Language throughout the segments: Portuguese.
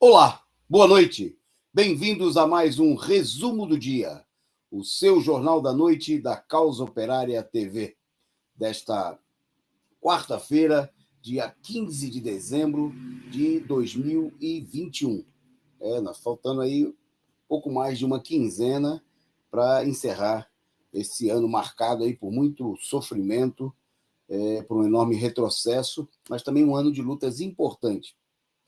Olá, boa noite. Bem-vindos a mais um Resumo do Dia, o seu Jornal da Noite da Causa Operária TV, desta quarta-feira, dia 15 de dezembro de 2021. Nós faltando aí pouco mais de uma quinzena para encerrar esse ano marcado aí por muito sofrimento, por um enorme retrocesso, mas também um ano de lutas importantes.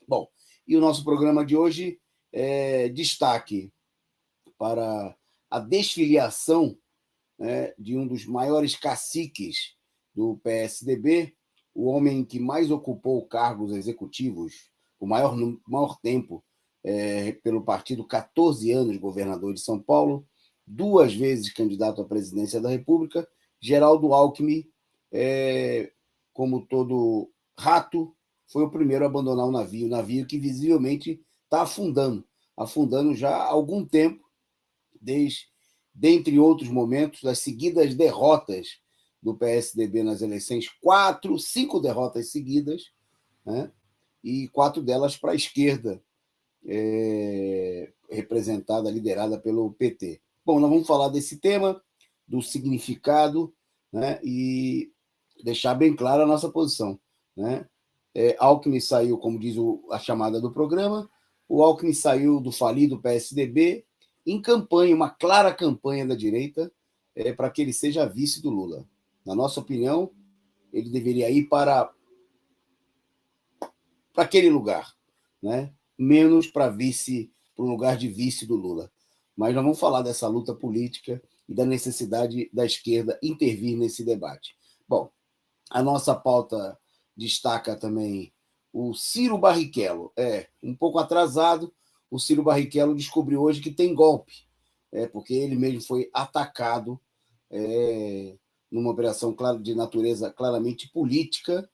Bom, e o nosso programa de hoje é destaque para a desfiliação, né, de um dos maiores caciques do PSDB, o homem que mais ocupou cargos executivos, o maior tempo pelo partido, 14 anos governador de São Paulo, 2 vezes candidato à presidência da República, Geraldo Alckmin, como todo rato, foi o primeiro a abandonar o navio que visivelmente está afundando já há algum tempo, dentre outros momentos, das seguidas derrotas do PSDB nas eleições, 5 derrotas seguidas, né? E 4 delas para a esquerda, representada, liderada pelo PT. Bom, nós vamos falar desse tema, do significado, né? E deixar bem clara a nossa posição, né? Alckmin saiu, como diz a chamada do programa, o Alckmin saiu do falido PSDB em campanha, uma clara campanha da direita, para que ele seja vice do Lula. Na nossa opinião, ele deveria ir para aquele lugar, né? Menos para o lugar de vice do Lula. Mas nós vamos falar dessa luta política e da necessidade da esquerda intervir nesse debate. Bom, a nossa pauta destaca também o Ciro Barrichello. Um pouco atrasado, o Ciro Barrichello descobriu hoje que tem golpe, porque ele mesmo foi atacado numa operação de natureza claramente política.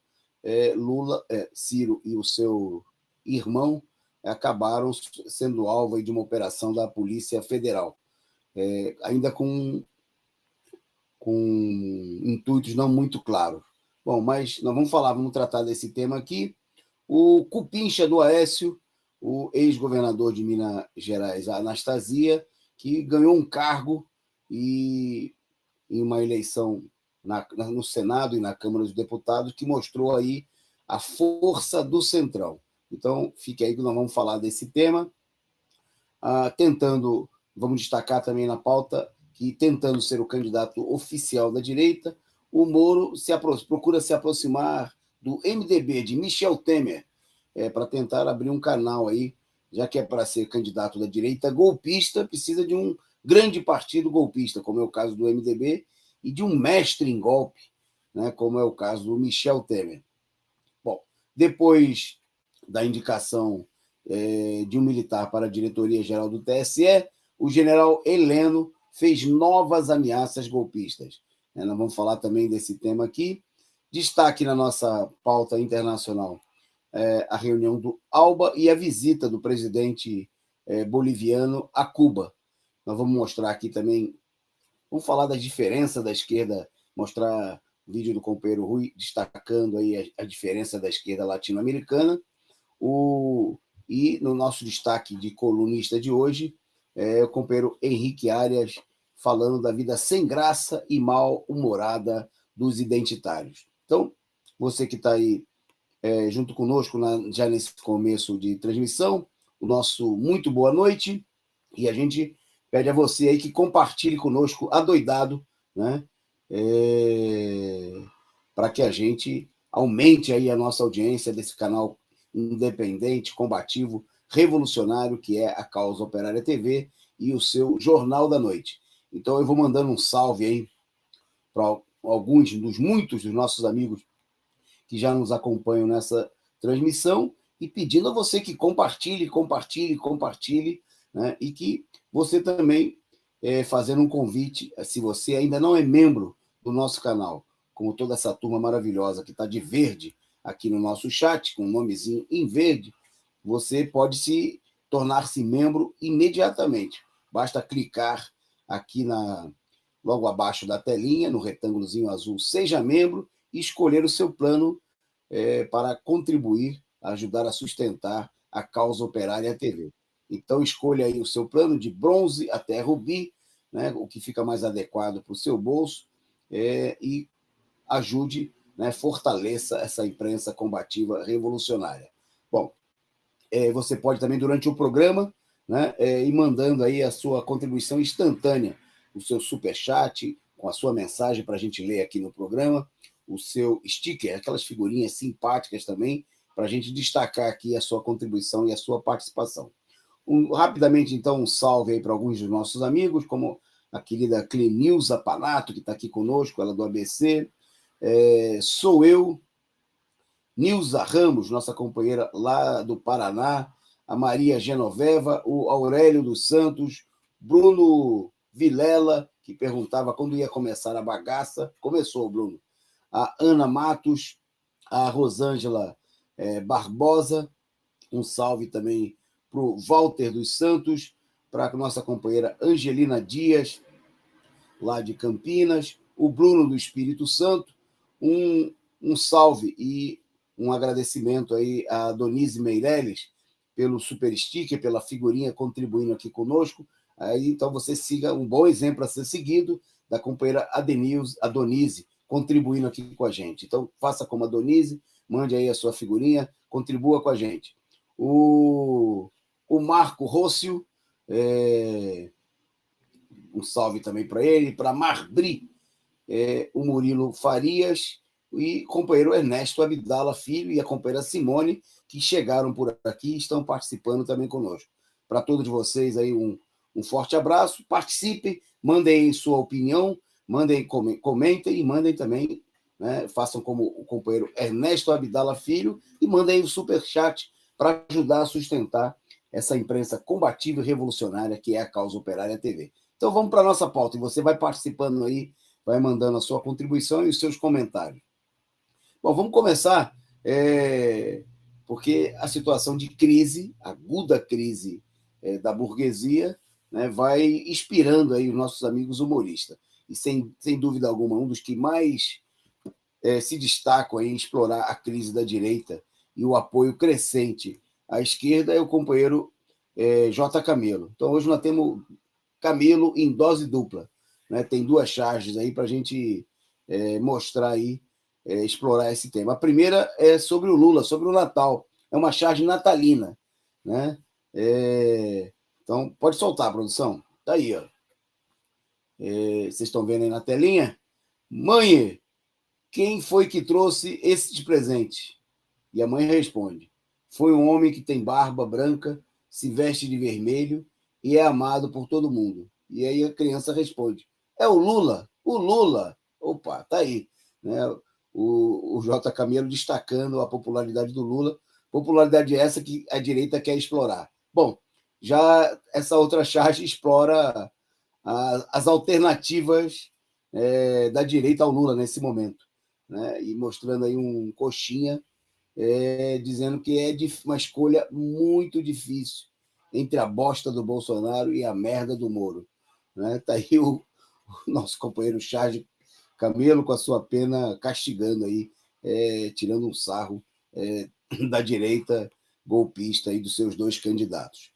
Ciro e o seu irmão acabaram sendo alvo de uma operação da Polícia Federal, ainda com intuitos não muito claros. Bom, mas nós vamos tratar desse tema aqui. O Cupincha do Aécio, o ex-governador de Minas Gerais, a Anastasia, que ganhou um cargo em uma eleição no Senado e na Câmara dos Deputados, que mostrou aí a força do Centrão. Então, fique aí que nós vamos falar desse tema, vamos destacar também na pauta que, tentando ser o candidato oficial da direita, o Moro procura se aproximar do MDB, de Michel Temer, para tentar abrir um canal aí, já que é para ser candidato da direita golpista, precisa de um grande partido golpista, como é o caso do MDB, e de um mestre em golpe, né, como é o caso do Michel Temer. Bom, depois da indicação de um militar para a diretoria-geral do TSE, o general Heleno fez novas ameaças golpistas. Nós vamos falar também desse tema aqui. Destaque na nossa pauta internacional a reunião do ALBA e a visita do presidente boliviano a Cuba. Nós vamos mostrar aqui também, vamos falar das diferenças da esquerda, mostrar o vídeo do companheiro Rui destacando aí a diferença da esquerda latino-americana. E no nosso destaque de colunista de hoje, o companheiro Henrique Arias falando da vida sem graça e mal-humorada dos identitários. Então, você que está aí junto conosco já nesse começo de transmissão, o nosso muito boa noite, e a gente pede a você aí que compartilhe conosco adoidado, né? Para que a gente aumente aí a nossa audiência desse canal independente, combativo, revolucionário, que é a Causa Operária TV e o seu Jornal da Noite. Então eu vou mandando um salve aí para alguns muitos dos nossos amigos que já nos acompanham nessa transmissão e pedindo a você que compartilhe, né? E que você também fazendo um convite, se você ainda não é membro do nosso canal, como toda essa turma maravilhosa que está de verde aqui no nosso chat, com o nomezinho em verde, você pode tornar-se membro imediatamente. Basta clicar aqui logo abaixo da telinha, no retângulozinho azul, seja membro, e escolher o seu plano para contribuir, ajudar a sustentar a Causa Operária TV. Então, escolha aí o seu plano de bronze até rubi, né, o que fica mais adequado para o seu bolso, e ajude, né, fortaleça essa imprensa combativa revolucionária. Bom, você pode também, durante o programa, né, ir mandando aí a sua contribuição instantânea, o seu superchat, com a sua mensagem para a gente ler aqui no programa, o seu sticker, aquelas figurinhas simpáticas também, para a gente destacar aqui a sua contribuição e a sua participação. Rapidamente, então, um salve aí para alguns dos nossos amigos, como a querida Clenilza Panato, que está aqui conosco, ela do ABC. Sou eu, Nilza Ramos, nossa companheira lá do Paraná, a Maria Genoveva, o Aurélio dos Santos, Bruno Vilela, que perguntava quando ia começar a bagaça. Começou, Bruno. A Ana Matos, a Rosângela Barbosa, um salve também para o Walter dos Santos, para a nossa companheira Angelina Dias, lá de Campinas, o Bruno do Espírito Santo, um salve e um agradecimento aí a Donise Meirelles pelo super sticker, pela figurinha contribuindo aqui conosco. Aí, então você siga um bom exemplo a ser seguido da companheira Donise, contribuindo aqui com a gente. Então, faça como a Donise, mande aí a sua figurinha, contribua com a gente. O Marco Rócio, um salve também para ele, para Marbri, o Murilo Farias e o companheiro Ernesto Abdala Filho e a companheira Simone, que chegaram por aqui e estão participando também conosco. Para todos vocês aí, um forte abraço, participem, mandem sua opinião, comentem e mandem também, né, façam como o companheiro Ernesto Abdala Filho e mandem o superchat para ajudar a sustentar essa imprensa combativa e revolucionária que é a Causa Operária TV. Então vamos para a nossa pauta, e você vai participando aí, vai mandando a sua contribuição e os seus comentários. Bom, vamos começar, porque a situação de crise, aguda crise da burguesia, né, vai inspirando aí os nossos amigos humoristas. E, sem dúvida alguma, um dos que mais se destacam em explorar a crise da direita e o apoio crescente à esquerda é o companheiro J. Camelo. Então, hoje nós temos Camelo em dose dupla, né? Tem duas charges aí para a gente mostrar aí, explorar esse tema. A primeira é sobre o Lula, sobre o Natal. É uma charge natalina, né? Então, pode soltar, produção. Tá aí, ó. Vocês estão vendo aí na telinha? Mãe, quem foi que trouxe esse de presente? E a mãe responde: foi um homem que tem barba branca, se veste de vermelho e é amado por todo mundo. E aí a criança responde: é o Lula, o Lula. Opa, tá aí, né? O J. Camelo destacando a popularidade do Lula, popularidade essa que a direita quer explorar. Bom, já essa outra charge explora as alternativas da direita ao Lula nesse momento, né? E mostrando aí um coxinha dizendo que é uma escolha muito difícil entre a bosta do Bolsonaro e a merda do Moro. Né? Tá aí o nosso companheiro Charles Camelo com a sua pena castigando aí, tirando um sarro da direita golpista e dos seus dois candidatos.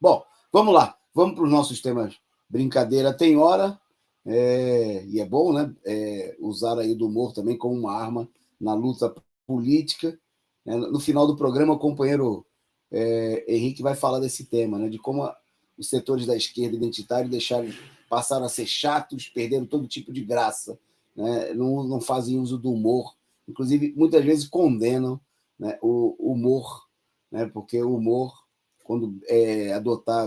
Bom, vamos lá, vamos para os nossos temas. Brincadeira tem hora, e é bom, né, usar aí o humor também como uma arma na luta política. No final do programa, o companheiro Henrique vai falar desse tema, né, de como os setores da esquerda identitária passaram a ser chatos, perderam todo tipo de graça, né, não fazem uso do humor, inclusive muitas vezes condenam, né, o humor, né, porque o humor, quando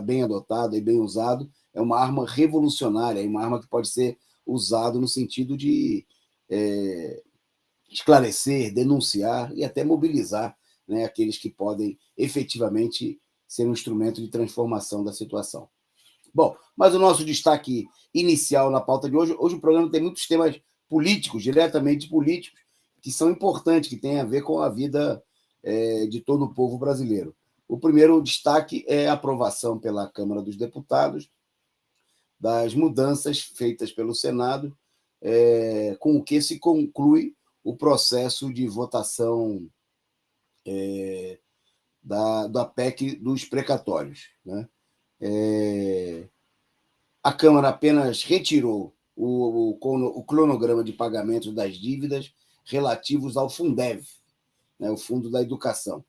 bem adotado e bem usado, é uma arma revolucionária, é uma arma que pode ser usada no sentido de esclarecer, denunciar e até mobilizar, né, aqueles que podem efetivamente ser um instrumento de transformação da situação. Bom, mas o nosso destaque inicial na pauta de hoje o programa tem muitos temas políticos, diretamente políticos, que são importantes, que têm a ver com a vida de todo o povo brasileiro. O primeiro destaque é a aprovação pela Câmara dos Deputados das mudanças feitas pelo Senado, com o que se conclui o processo de votação da PEC dos precatórios, né? A Câmara apenas retirou o cronograma de pagamento das dívidas relativos ao Fundeb, né, o Fundo da Educação,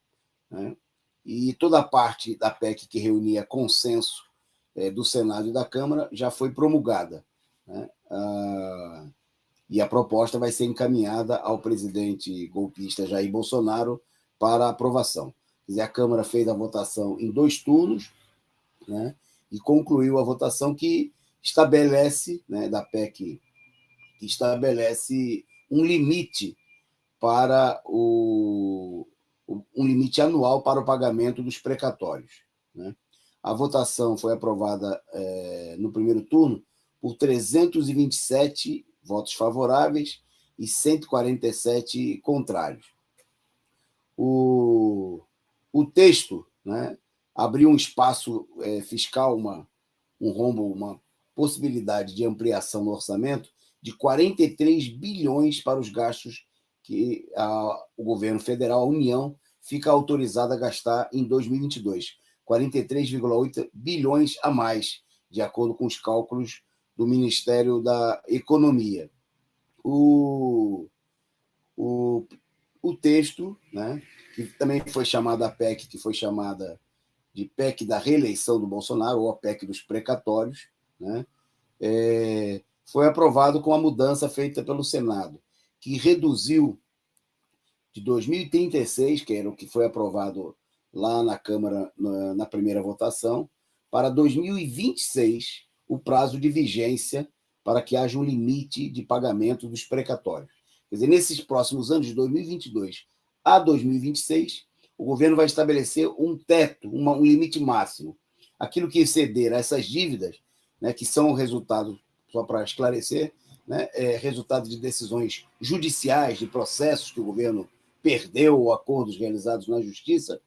né? E toda a parte da PEC que reunia consenso do Senado e da Câmara já foi promulgada, né? E a proposta vai ser encaminhada ao presidente golpista Jair Bolsonaro para aprovação. Quer dizer, a Câmara fez a votação em 2 turnos, né? E concluiu a votação que estabelece, né, da PEC, que estabelece um limite para um limite anual para o pagamento dos precatórios, né? A votação foi aprovada no primeiro turno por 327 votos favoráveis e 147 contrários. O texto, né, abriu um espaço fiscal, um rombo, uma possibilidade de ampliação no orçamento de 43 bilhões para os gastos que o governo federal, a União, fica autorizada a gastar em 2022. 43,8 bilhões a mais, de acordo com os cálculos do Ministério da Economia. O texto, né, que também foi chamada a PEC, que foi chamada de PEC da reeleição do Bolsonaro, ou a PEC dos precatórios, né, foi aprovado com a mudança feita pelo Senado, que reduziu de 2036, que era o que foi aprovado lá na Câmara na primeira votação, para 2026, o prazo de vigência para que haja um limite de pagamento dos precatórios. Quer dizer, nesses próximos anos, de 2022 a 2026, o governo vai estabelecer um teto, um limite máximo. Aquilo que exceder essas dívidas, né, que são resultado, só para esclarecer, né, resultado de decisões judiciais, de processos que o governo perdeu ou acordos realizados na Justiça,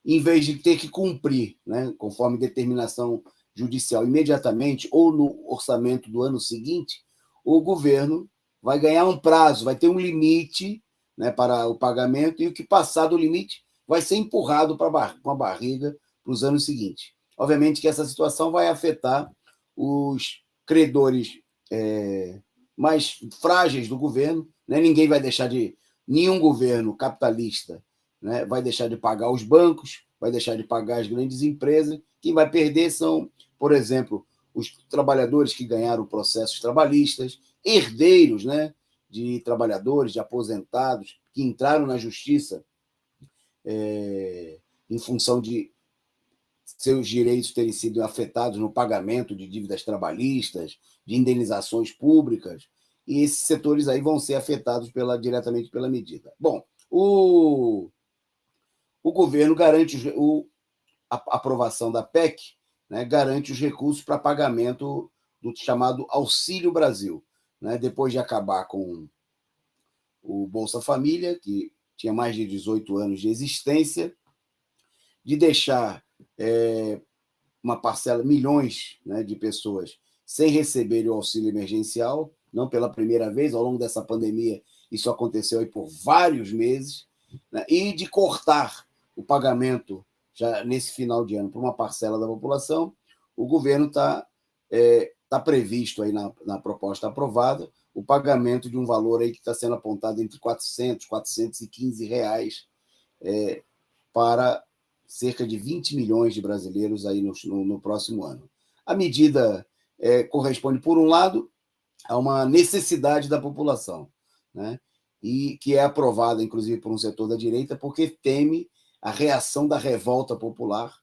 em vez de ter que cumprir, né, conforme determinação judicial imediatamente ou no orçamento do ano seguinte, o governo vai ganhar um prazo, vai ter um limite, né, para o pagamento, e o que passar do limite vai ser empurrado com a barriga para os anos seguintes. Obviamente que essa situação vai afetar os credores mais frágeis do governo, né? Nenhum governo capitalista, né, vai deixar de pagar os bancos, vai deixar de pagar as grandes empresas. Quem vai perder são, por exemplo, os trabalhadores que ganharam processos trabalhistas, herdeiros, né, de trabalhadores, de aposentados, que entraram na justiça em função de seus direitos terem sido afetados no pagamento de dívidas trabalhistas, de indenizações públicas, e esses setores aí vão ser afetados diretamente pela medida. Bom, o governo garante a aprovação da PEC, né, garante os recursos para pagamento do chamado Auxílio Brasil, né, depois de acabar com o Bolsa Família, que tinha mais de 18 anos de existência, de deixar uma parcela, milhões, né, de pessoas sem receber o auxílio emergencial, não pela primeira vez, ao longo dessa pandemia isso aconteceu aí por vários meses, né, e de cortar o pagamento já nesse final de ano para uma parcela da população. O governo está previsto aí na proposta aprovada o pagamento de um valor aí que está sendo apontado entre R$ 415 para cerca de 20 milhões de brasileiros aí no próximo ano. A medida corresponde, por um lado, a uma necessidade da população, né, e que é aprovada, inclusive, por um setor da direita, porque teme a reação da revolta popular,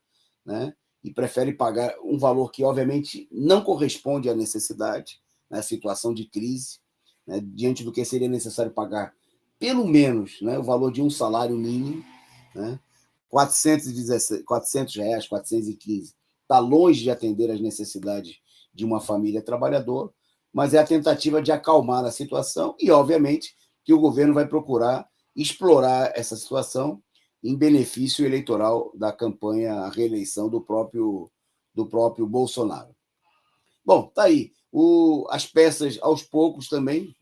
né, e prefere pagar um valor que, obviamente, não corresponde à necessidade, na situação de crise, né, diante do que seria necessário pagar, pelo menos, né, o valor de um salário mínimo, né, R$ 415, está longe de atender às necessidades de uma família trabalhadora, mas é a tentativa de acalmar a situação e, obviamente, que o governo vai procurar explorar essa situação em benefício eleitoral da campanha à reeleição do próprio Bolsonaro. Bom, tá aí. As peças, aos poucos também,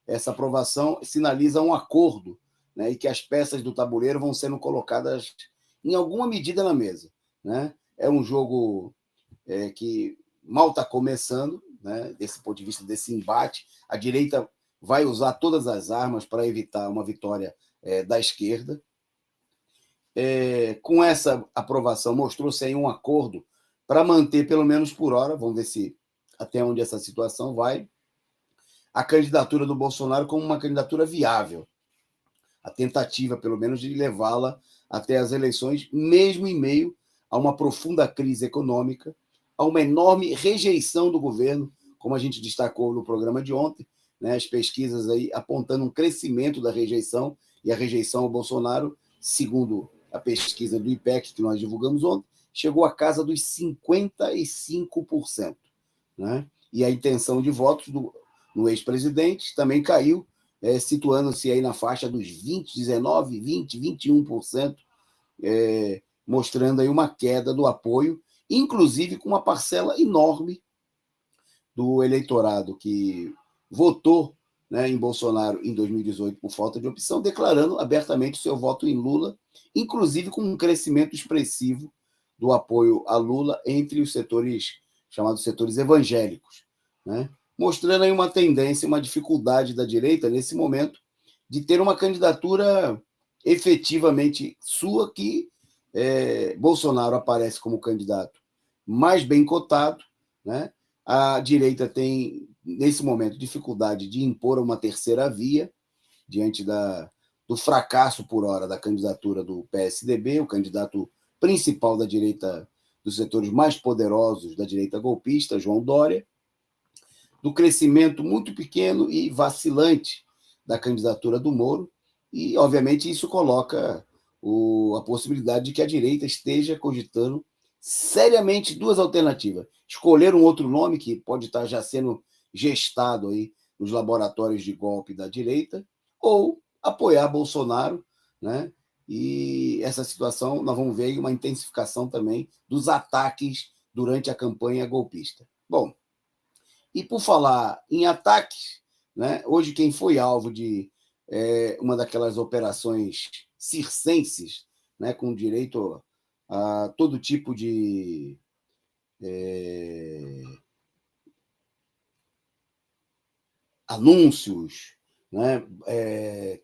essa aprovação sinaliza um acordo, né, e que as peças do tabuleiro vão sendo colocadas em alguma medida na mesa, né? É um jogo que mal está começando, né, desse ponto de vista desse embate. A direita vai usar todas as armas para evitar uma vitória da esquerda. Com essa aprovação, mostrou-se aí um acordo para manter, pelo menos por hora, vamos ver se até onde essa situação vai, a candidatura do Bolsonaro como uma candidatura viável, a tentativa, pelo menos, de levá-la até as eleições, mesmo em meio a uma profunda crise econômica, a uma enorme rejeição do governo, como a gente destacou no programa de ontem, né, as pesquisas aí apontando um crescimento da rejeição, e a rejeição ao Bolsonaro, segundo a pesquisa do IPEC, que nós divulgamos ontem, chegou à casa dos 55%. Né? E a intenção de votos no ex-presidente também caiu, situando-se aí na faixa dos 20, 19, 20, 21%, mostrando aí uma queda do apoio, inclusive com uma parcela enorme do eleitorado que votou, né, em Bolsonaro em 2018 por falta de opção, declarando abertamente seu voto em Lula, inclusive com um crescimento expressivo do apoio a Lula entre os setores chamados setores evangélicos, né? Mostrando aí uma tendência, uma dificuldade da direita nesse momento de ter uma candidatura efetivamente sua, que Bolsonaro aparece como candidato mais bem cotado, né? A direita tem, nesse momento, dificuldade de impor uma terceira via diante do fracasso, por hora, da candidatura do PSDB, o candidato principal da direita, dos setores mais poderosos da direita golpista, João Dória, do crescimento muito pequeno e vacilante da candidatura do Moro, e, obviamente, isso coloca a possibilidade de que a direita esteja cogitando seriamente duas alternativas: escolher um outro nome que pode estar já sendo gestado aí nos laboratórios de golpe da direita, ou apoiar Bolsonaro, né? E essa situação, nós vamos ver uma intensificação também dos ataques durante a campanha golpista. Bom, e por falar em ataques, né, hoje quem foi alvo de uma daquelas operações circenses, né, com direito a todo tipo de anúncios, né,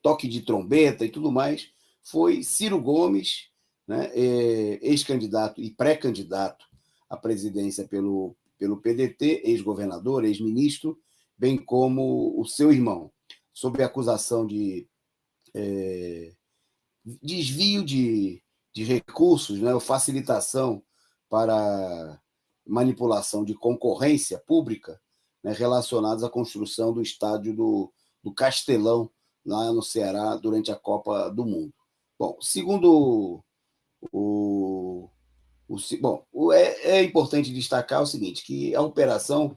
toque de trombeta e tudo mais, foi Ciro Gomes, né, ex-candidato e pré-candidato à presidência pelo PDT, ex-governador, ex-ministro, bem como o seu irmão, sob a acusação de desvio de recursos, né, ou facilitação para manipulação de concorrência pública, né, relacionados à construção do estádio do Castelão, lá no Ceará, durante a Copa do Mundo. Bom, segundo é importante destacar o seguinte, que a operação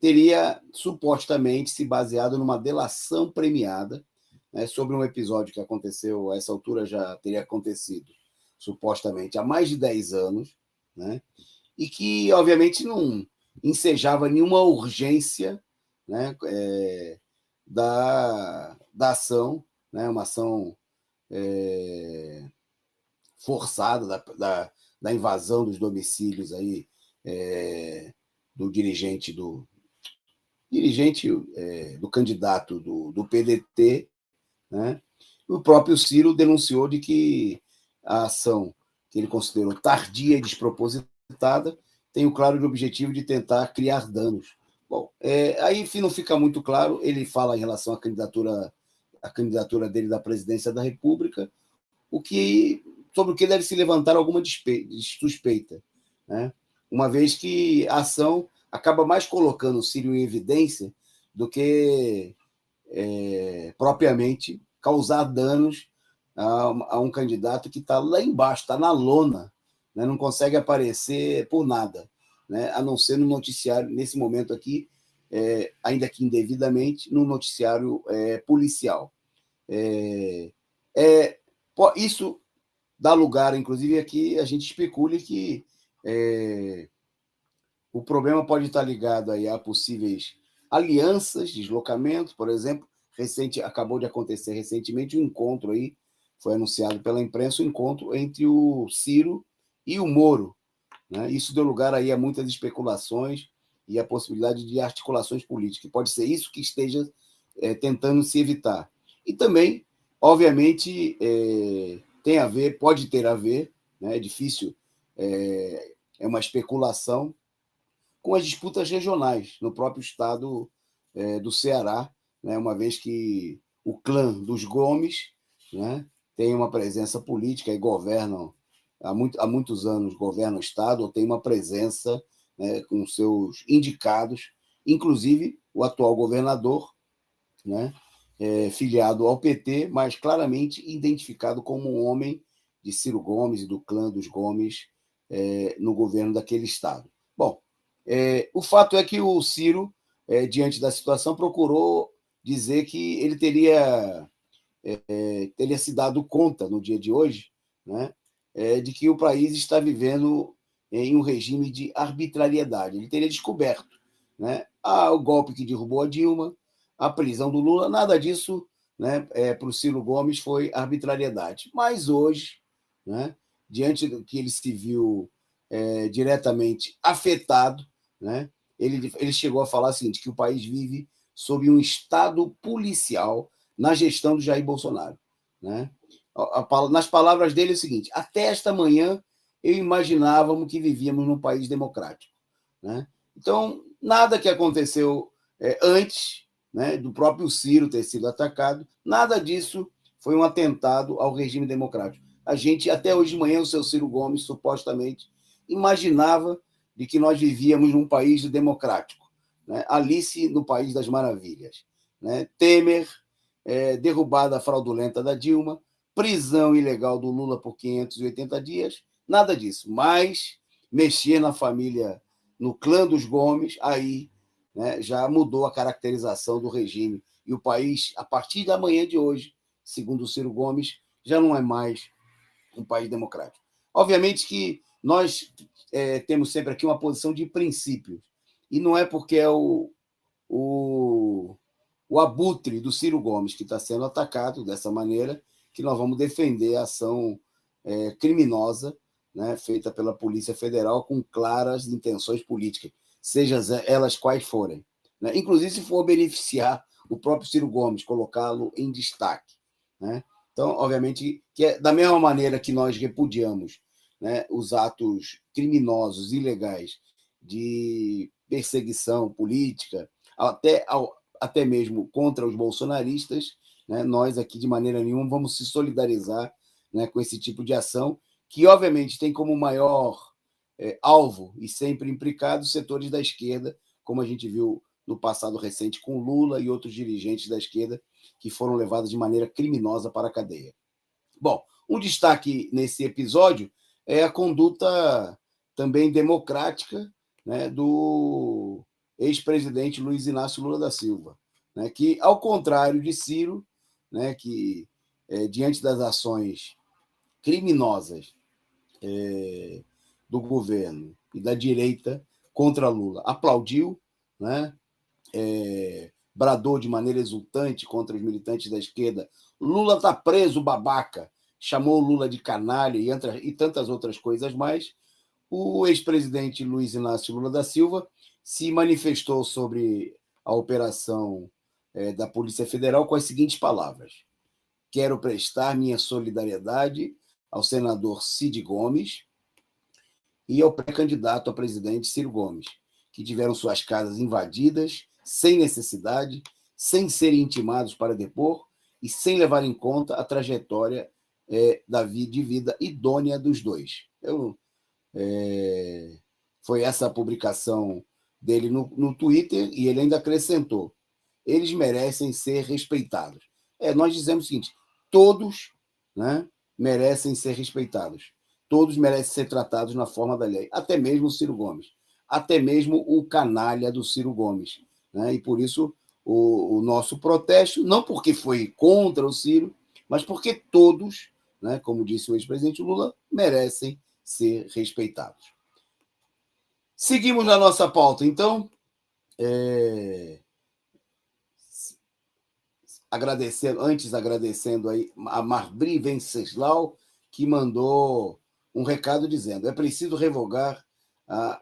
teria supostamente se baseado numa delação premiada, né, sobre um episódio que aconteceu, a essa altura já teria acontecido, supostamente, há mais de 10 anos, né, e que, obviamente, não ensejava nenhuma urgência, né, da ação, né, uma ação forçada da invasão dos domicílios aí, do dirigente do candidato do PDT, né? O próprio Ciro denunciou de que a ação, que ele considerou tardia e despropositada, tem o claro objetivo de tentar criar danos. Bom, aí não fica muito claro. Ele fala em relação à candidatura dele da presidência da República, sobre o que deve se levantar alguma suspeita, né? Uma vez que a ação acaba mais colocando o Ciro em evidência do que propriamente causar danos a um candidato que está lá embaixo, está na lona, né? Não consegue aparecer por nada, né? A não ser no noticiário, nesse momento aqui, ainda que indevidamente, no noticiário policial. Isso dá lugar, inclusive, a que a gente especule que o problema pode estar ligado aí a possíveis alianças, deslocamento, por exemplo, acabou de acontecer recentemente um encontro aí, foi anunciado pela imprensa, um encontro entre o Ciro e o Moro, né? Isso deu lugar aí a muitas especulações e a possibilidade de articulações políticas. Pode ser isso que esteja tentando se evitar. E também, obviamente, tem a ver, pode ter a ver, né? É difícil, é uma especulação, com as disputas regionais no próprio estado do Ceará, né? Uma vez que o clã dos Gomes, né, tem uma presença política e governam há muitos anos, governam o estado, ou tem uma presença, né, com seus indicados, inclusive o atual governador, né, filiado ao PT, mas claramente identificado como um homem de Ciro Gomes e do clã dos Gomes no governo daquele estado. Bom, o fato é que o Ciro, diante da situação, procurou dizer que ele teria se dado conta, no dia de hoje, né, de que o país está vivendo em um regime de arbitrariedade. Ele teria descoberto, né, o golpe que derrubou a Dilma, a prisão do Lula, nada disso, né, para o Ciro Gomes foi arbitrariedade. Mas hoje, né, diante do que ele se viu diretamente afetado, né, ele chegou a falar o seguinte, que o país vive sob um estado policial na gestão do Jair Bolsonaro, né? Nas palavras dele é o seguinte: até esta manhã eu imaginávamos que vivíamos num país democrático, né? Então, nada que aconteceu antes, né, do próprio Ciro ter sido atacado, nada disso foi um atentado ao regime democrático. A gente, até hoje de manhã, o seu Ciro Gomes, supostamente, imaginava de que nós vivíamos num país democrático, né? Alice no País das Maravilhas, né? Temer, derrubada fraudulenta da Dilma, prisão ilegal do Lula por 580 dias, nada disso. Mas mexer na família, no clã dos Gomes, aí, né, já mudou a caracterização do regime. E o país, a partir da manhã de hoje, segundo o Ciro Gomes, já não é mais um país democrático. Obviamente que nós temos sempre aqui uma posição de princípios. E não é porque é o abutre do Ciro Gomes que está sendo atacado dessa maneira que nós vamos defender a ação criminosa, né, feita pela Polícia Federal com claras intenções políticas, sejam elas quais forem, né? Inclusive se for beneficiar o próprio Ciro Gomes, colocá-lo em destaque, né? Então, obviamente, que da mesma maneira que nós repudiamos, né, os atos criminosos, ilegais, de perseguição política, até mesmo contra os bolsonaristas, né, nós aqui, de maneira nenhuma, vamos se solidarizar, né, com esse tipo de ação, que, obviamente, tem como maior alvo e sempre implicado os setores da esquerda, como a gente viu no passado recente com Lula e outros dirigentes da esquerda que foram levados de maneira criminosa para a cadeia. Bom, um destaque nesse episódio é a conduta também democrática, né, do ex-presidente Luiz Inácio Lula da Silva, né, que, ao contrário de Ciro, né, que, diante das ações criminosas do governo e da direita contra Lula, aplaudiu, né, bradou de maneira exultante contra os militantes da esquerda: Lula está preso, babaca, chamou Lula de canalha e tantas outras coisas mais. O ex-presidente Luiz Inácio Lula da Silva se manifestou sobre a operação da Polícia Federal com as seguintes palavras: quero prestar minha solidariedade ao senador Cid Gomes e ao pré-candidato a presidente Ciro Gomes, que tiveram suas casas invadidas sem necessidade, sem serem intimados para depor e sem levar em conta a trajetória de vida idônea dos dois. Foi essa a publicação dele no Twitter, e ele ainda acrescentou: eles merecem ser respeitados. Nós dizemos o seguinte: todos, né, merecem ser respeitados. Todos merecem ser tratados na forma da lei. Até mesmo o Ciro Gomes. Até mesmo o canalha do Ciro Gomes, né? E por isso o nosso protesto, não porque foi contra o Ciro, mas porque todos, né, como disse o ex-presidente Lula, merecem ser respeitados. Seguimos na nossa pauta, então. agradecendo aí a Marbri Venceslau, que mandou um recado dizendo: é preciso revogar a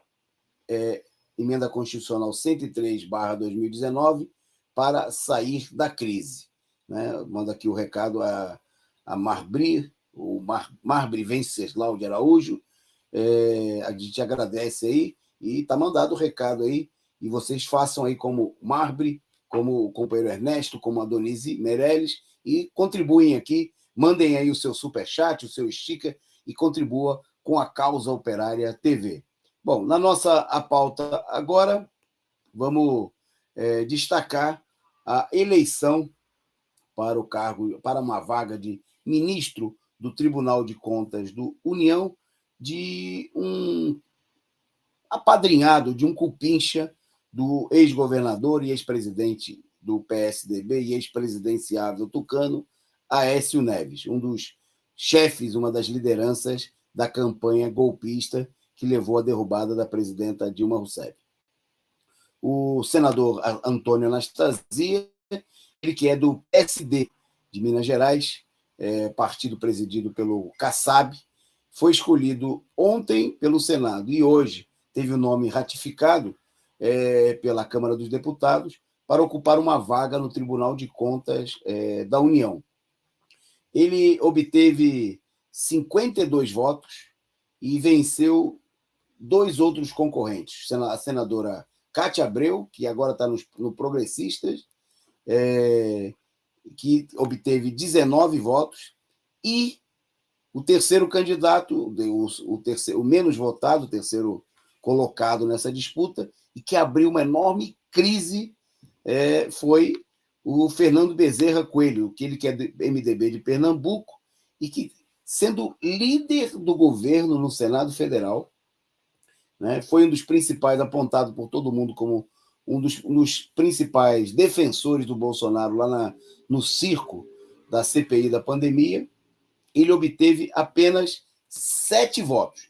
emenda constitucional 103/2019 para sair da crise. Né? Manda aqui o recado a Marbri, Marbri Venceslau de Araújo. A gente agradece aí e está mandado o recado aí. E vocês façam aí como Marbri, como o companheiro Ernesto, como a Donise Meirelles, e contribuem aqui, mandem aí o seu superchat, o seu sticker, e contribua com a Causa Operária TV. Bom, na nossa pauta agora, vamos destacar a eleição para o cargo, para uma vaga de ministro do Tribunal de Contas do União, de um apadrinhado, de um cupincha do ex-governador e ex-presidente do PSDB e ex-presidenciável tucano, Aécio Neves, um dos chefes, uma das lideranças da campanha golpista que levou à derrubada da presidenta Dilma Rousseff. O senador Antônio Anastasia, ele que é do PSD de Minas Gerais, partido presidido pelo Kassab, foi escolhido ontem pelo Senado e hoje teve o nome ratificado pela Câmara dos Deputados para ocupar uma vaga no Tribunal de Contas da União. Ele obteve 52 votos e venceu 2 outros concorrentes. A senadora Cátia Abreu, que agora está no Progressistas, que obteve 19 votos, e o terceiro candidato, o menos votado, o terceiro colocado nessa disputa, e que abriu uma enorme crise, foi o Fernando Bezerra Coelho, que ele que é do MDB de Pernambuco, e que, sendo líder do governo no Senado Federal, né, foi um dos principais, apontado por todo mundo como um dos principais defensores do Bolsonaro lá no circo da CPI da pandemia. Ele obteve apenas 7 votos.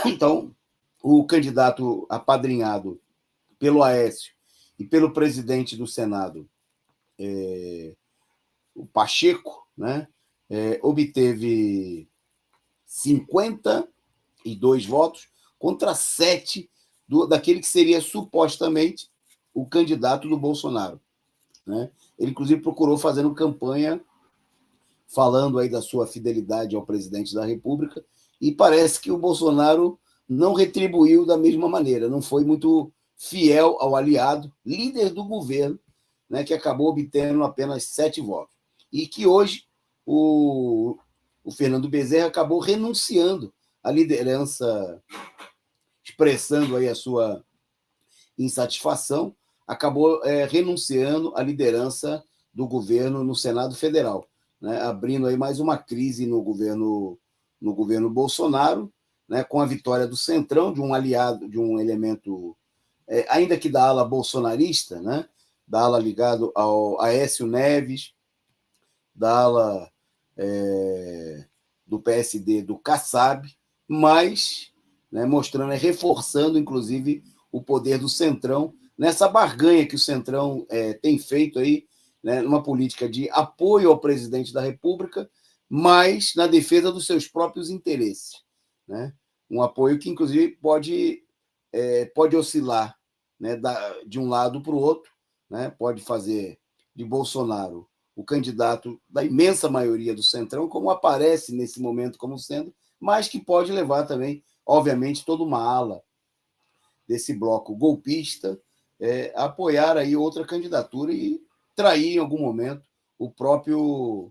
Então, o candidato apadrinhado pelo Aécio e pelo presidente do Senado, o Pacheco, né, obteve 52 votos contra 7 daquele que seria supostamente o candidato do Bolsonaro. Né? Ele, inclusive, procurou fazendo campanha falando aí da sua fidelidade ao presidente da República, e parece que o Bolsonaro não retribuiu da mesma maneira, não foi muito fiel ao aliado, líder do governo, né, que acabou obtendo apenas 7 votos. E que hoje o Fernando Bezerra acabou renunciando à liderança, expressando aí a sua insatisfação, acabou renunciando à liderança do governo no Senado Federal, né, abrindo aí mais uma crise no governo Bolsonaro, né, com a vitória do Centrão, de um aliado, de um elemento, ainda que da ala bolsonarista, né, da ala ligado ao Aécio Neves, da ala do PSD, do Kassab, mas, né, mostrando, reforçando, inclusive, o poder do Centrão, nessa barganha que o Centrão tem feito aí, né, numa política de apoio ao presidente da República, mas na defesa dos seus próprios interesses. Né? Um apoio que, inclusive, pode oscilar, né, de um lado para o outro, né? Pode fazer de Bolsonaro o candidato da imensa maioria do Centrão, como aparece nesse momento como sendo, mas que pode levar também, obviamente, toda uma ala desse bloco golpista a apoiar aí outra candidatura e trair em algum momento o próprio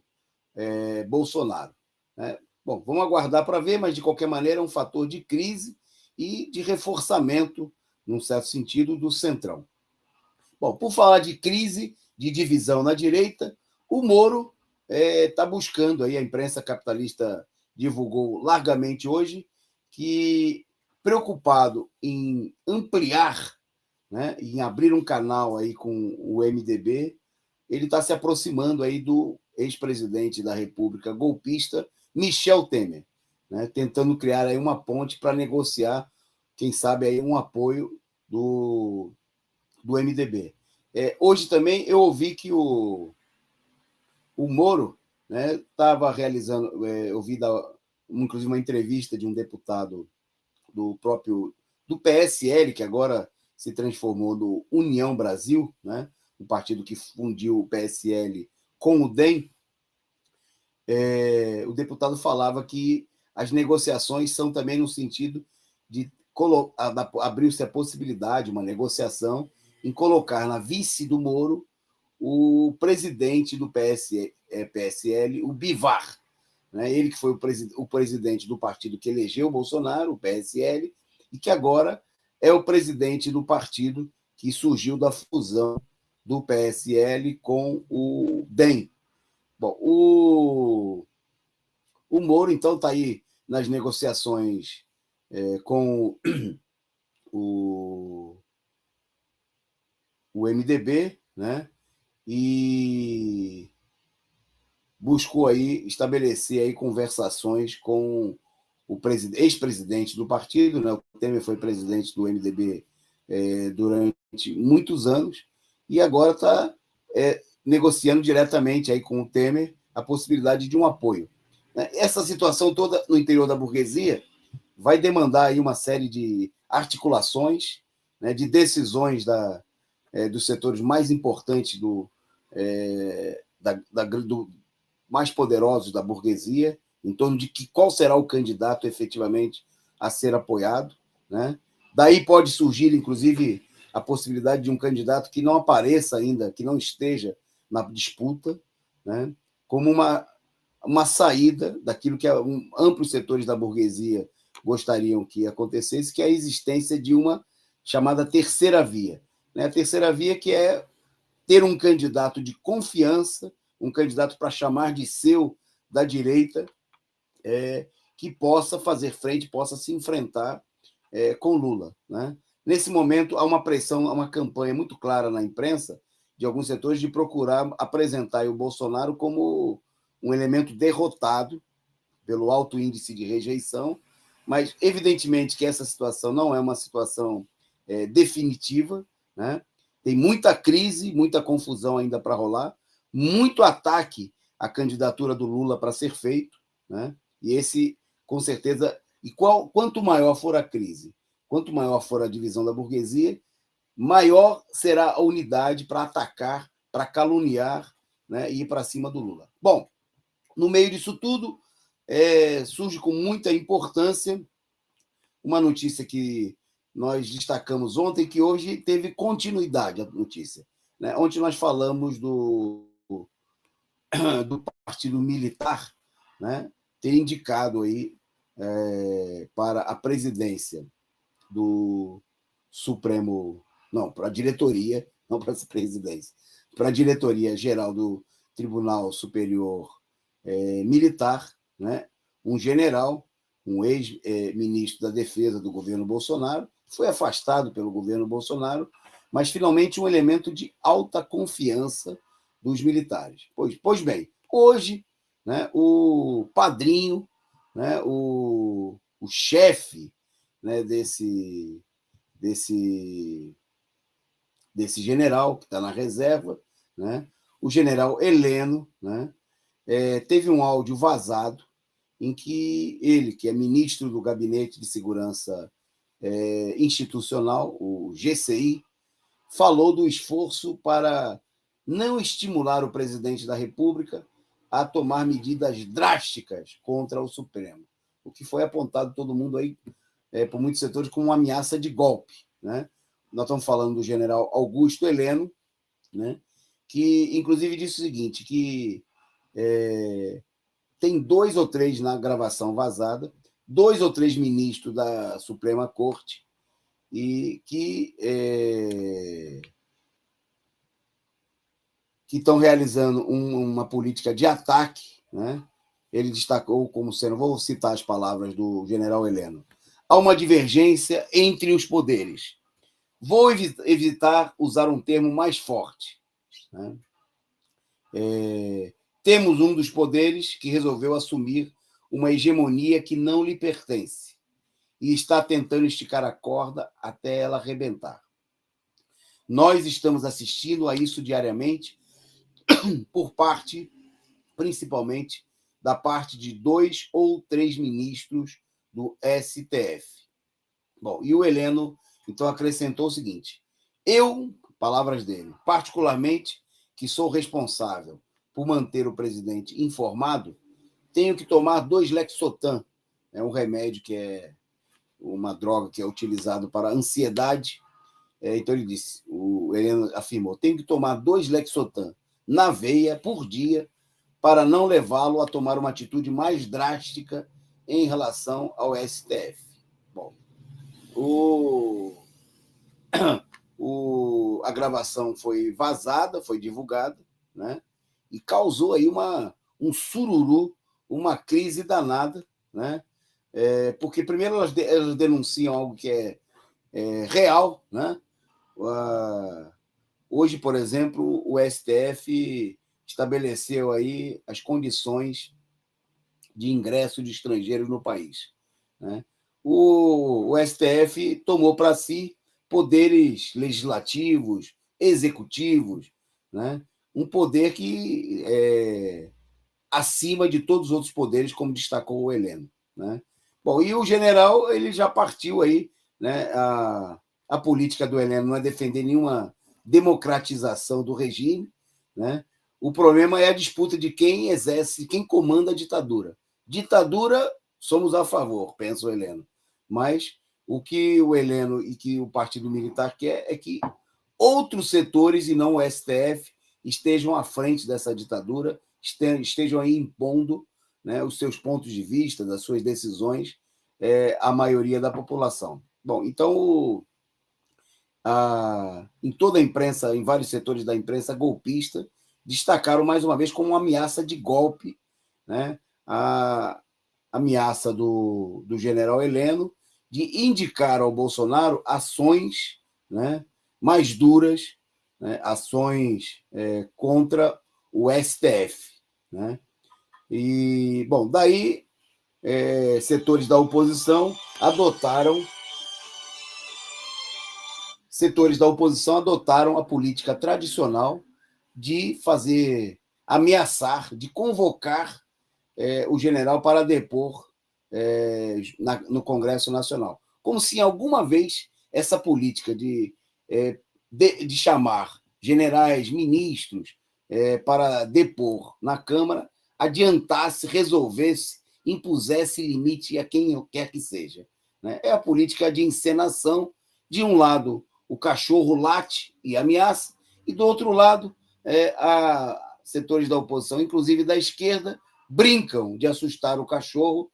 Bolsonaro. Né? Bom, vamos aguardar para ver, mas de qualquer maneira é um fator de crise e de reforçamento, num certo sentido, do Centrão. Bom, por falar de crise, de divisão na direita, o Moro está buscando, aí a imprensa capitalista divulgou largamente hoje, que preocupado em ampliar, né, em abrir um canal aí com o MDB, ele está se aproximando aí do ex-presidente da República golpista, Michel Temer, né, tentando criar aí uma ponte para negociar, quem sabe, aí um apoio do MDB. Hoje também eu ouvi que o o Moro estava realizando, eu vi inclusive uma entrevista de um deputado do PSL, que agora se transformou no União Brasil, né? O partido que fundiu o PSL com o DEM. O deputado falava que as negociações são também no sentido de abrir-se a possibilidade, uma negociação, em colocar na vice do Moro o presidente do PSL, o Bivar, né? Ele que foi o presidente do partido que elegeu o Bolsonaro, o PSL, e que agora é o presidente do partido que surgiu da fusão do PSL com o DEM. Bom, o Moro, então, está aí nas negociações com o MDB, né? E buscou aí estabelecer aí conversações com o ex-presidente do partido, né? O Temer foi presidente do MDB durante muitos anos e agora está negociando diretamente aí com o Temer a possibilidade de um apoio. Essa situação toda no interior da burguesia vai demandar aí uma série de articulações, né, de decisões dos setores mais importantes do mais poderosos da burguesia, em torno de qual será o candidato efetivamente a ser apoiado, né? Daí pode surgir, inclusive, a possibilidade de um candidato que não apareça ainda, que não esteja na disputa, né? Como uma saída daquilo que amplos setores da burguesia gostariam que acontecesse, que é a existência de uma chamada terceira via. Né? A terceira via que é ter um candidato de confiança, um candidato para chamar de seu da direita, que possa fazer frente, possa se enfrentar com Lula. Né? Nesse momento, há uma pressão, há uma campanha muito clara na imprensa de alguns setores de procurar apresentar o Bolsonaro como um elemento derrotado pelo alto índice de rejeição, mas evidentemente que essa situação não é uma situação definitiva, né? Tem muita crise, muita confusão ainda para rolar, muito ataque à candidatura do Lula para ser feito, né? E esse, com certeza, quanto maior for a crise, quanto maior for a divisão da burguesia, maior será a unidade para atacar, para caluniar, né, e ir para cima do Lula. Bom, no meio disso tudo, surge com muita importância uma notícia que nós destacamos ontem, que hoje teve continuidade a notícia. Né? Ontem nós falamos do Partido Militar, né, ter indicado aí para a presidência do Supremo, não, para a diretoria, não para a presidência, para a diretoria geral do Tribunal Superior Militar, né, um general, um ex-ministro da Defesa do governo Bolsonaro, foi afastado pelo governo Bolsonaro, mas finalmente um elemento de alta confiança dos militares. Pois bem, hoje, né, o padrinho, né, o chefe, né, desse general que está na reserva, né, o general Heleno, né, teve um áudio vazado em que ele, que é ministro do Gabinete de Segurança Institucional, o GCI, falou do esforço para não estimular o presidente da República a tomar medidas drásticas contra o Supremo, o que foi apontado todo mundo aí, por muitos setores, como uma ameaça de golpe. Né? Nós estamos falando do general Augusto Heleno, né? Que, inclusive, disse o seguinte, que tem 2 ou 3 na gravação vazada, 2 ou 3 ministros da Suprema Corte, e que estão realizando uma política de ataque. Né? Ele destacou como sendo, vou citar as palavras do general Heleno, há uma divergência entre os poderes. Vou evitar usar um termo mais forte. Né? Temos um dos poderes que resolveu assumir uma hegemonia que não lhe pertence e está tentando esticar a corda até ela arrebentar. Nós estamos assistindo a isso diariamente por parte principalmente da parte de 2 ou 3 ministros do STF. Bom, e o Heleno, então, acrescentou o seguinte: eu, palavras dele, particularmente, que sou responsável por manter o presidente informado, tenho que tomar 2 Lexotan, é um remédio que é uma droga que é utilizado para ansiedade. Então ele disse, o Heleno afirmou, tenho que tomar 2 Lexotan na veia por dia para não levá-lo a tomar uma atitude mais drástica em relação ao STF. Bom, a gravação foi vazada, foi divulgada, né? E causou aí um sururu, uma crise danada, né? Porque primeiro elas denunciam algo que é real, né? Hoje, por exemplo, o STF estabeleceu aí as condições de ingresso de estrangeiros no país, né? O STF tomou para si poderes legislativos, executivos, né? Um poder que é acima de todos os outros poderes, como destacou o Heleno, né? Bom, e o general ele já partiu aí, né? A política do Heleno não é defender nenhuma democratização do regime, né? O problema é a disputa de quem exerce, quem comanda a ditadura. Ditadura, somos a favor, pensa o Heleno. Mas o que o Heleno e que o Partido Militar quer é que outros setores, e não o STF, estejam à frente dessa ditadura, estejam aí impondo, né, os seus pontos de vista, das suas decisões, à maioria da população. Bom, então, em toda a imprensa, em vários setores da imprensa golpista, destacaram mais uma vez como uma ameaça de golpe, né, a ameaça do general Heleno de indicar ao Bolsonaro ações, né, mais duras, né, ações contra o STF, né? E, bom, daí setores da oposição adotaram a política tradicional de ameaçar, de convocar o general para depor no Congresso Nacional. Como se alguma vez essa política de chamar generais, ministros para depor na Câmara adiantasse, resolvesse, impusesse limite a quem quer que seja, né? É a política de encenação. De um lado, o cachorro late e ameaça, e do outro lado, setores da oposição, inclusive da esquerda, brincam de assustar o cachorro,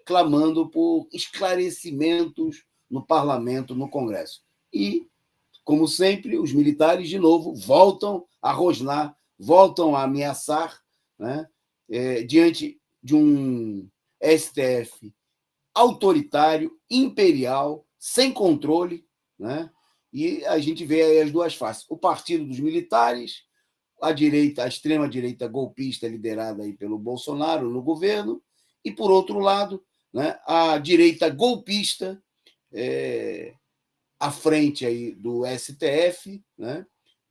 clamando por esclarecimentos no parlamento, no Congresso. E, como sempre, os militares, de novo, voltam a rosnar, voltam a ameaçar, né, diante de um STF autoritário, imperial, sem controle, né? E a gente vê aí as duas faces. O partido dos militares, a extrema-direita golpista liderada aí pelo Bolsonaro no governo, e, por outro lado, né, a direita golpista à frente aí do STF, né,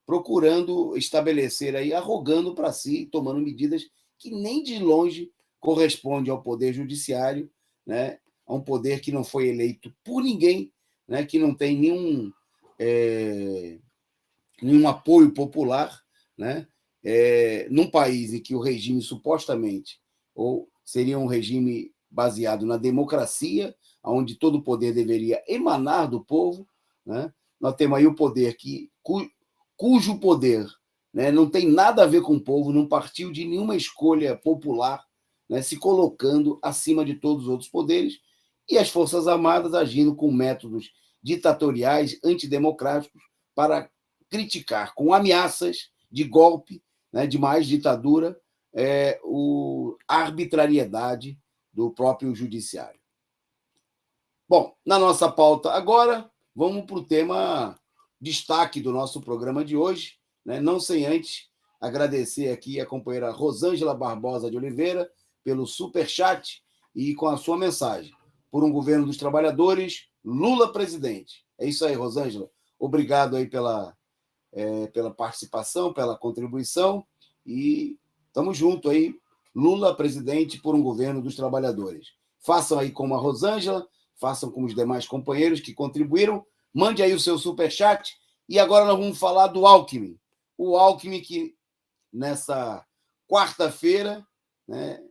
procurando estabelecer aí, arrogando para si, tomando medidas que nem de longe correspondem ao poder judiciário, né, a um poder que não foi eleito por ninguém, né, que não tem nenhum apoio popular, né, num país em que o regime supostamente ou seria um regime baseado na democracia, onde todo o poder deveria emanar do povo, né? Nós temos aí o poder cujo poder, né, não tem nada a ver com o povo, não partiu de nenhuma escolha popular, né, se colocando acima de todos os outros poderes, e as Forças Armadas agindo com métodos ditatoriais, antidemocráticos, para criticar com ameaças de golpe, né, de mais ditadura, a arbitrariedade do próprio judiciário. Bom, na nossa pauta agora, vamos para o tema destaque do nosso programa de hoje, né? Não sem antes agradecer aqui a companheira Rosângela Barbosa de Oliveira pelo superchat e com a sua mensagem. Por um governo dos trabalhadores, Lula presidente. É isso aí, Rosângela. Obrigado aí pela participação, pela contribuição, e Estamos juntos aí. Lula, presidente por um governo dos trabalhadores. Façam aí como a Rosângela, façam como os demais companheiros que contribuíram. Mande aí o seu superchat. E agora nós vamos falar do Alckmin. O Alckmin que, nessa quarta-feira, né,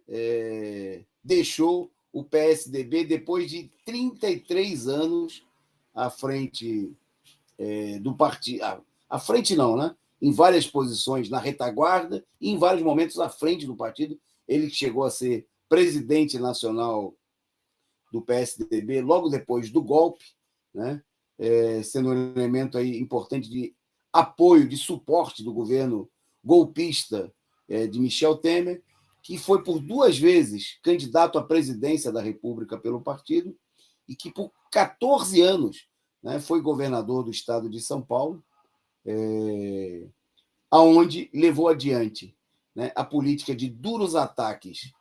deixou o PSDB depois de 33 anos à frente do partido. À frente não, né? Em várias posições na retaguarda e em vários momentos à frente do partido. Ele chegou a ser presidente nacional do PSDB logo depois do golpe, né? Sendo um elemento aí importante de apoio, de suporte do governo golpista de Michel Temer, que foi por 2 vezes candidato à presidência da República pelo partido e que por 14 anos, né, foi governador do estado de São Paulo, aonde levou adiante, né, a política de duros ataques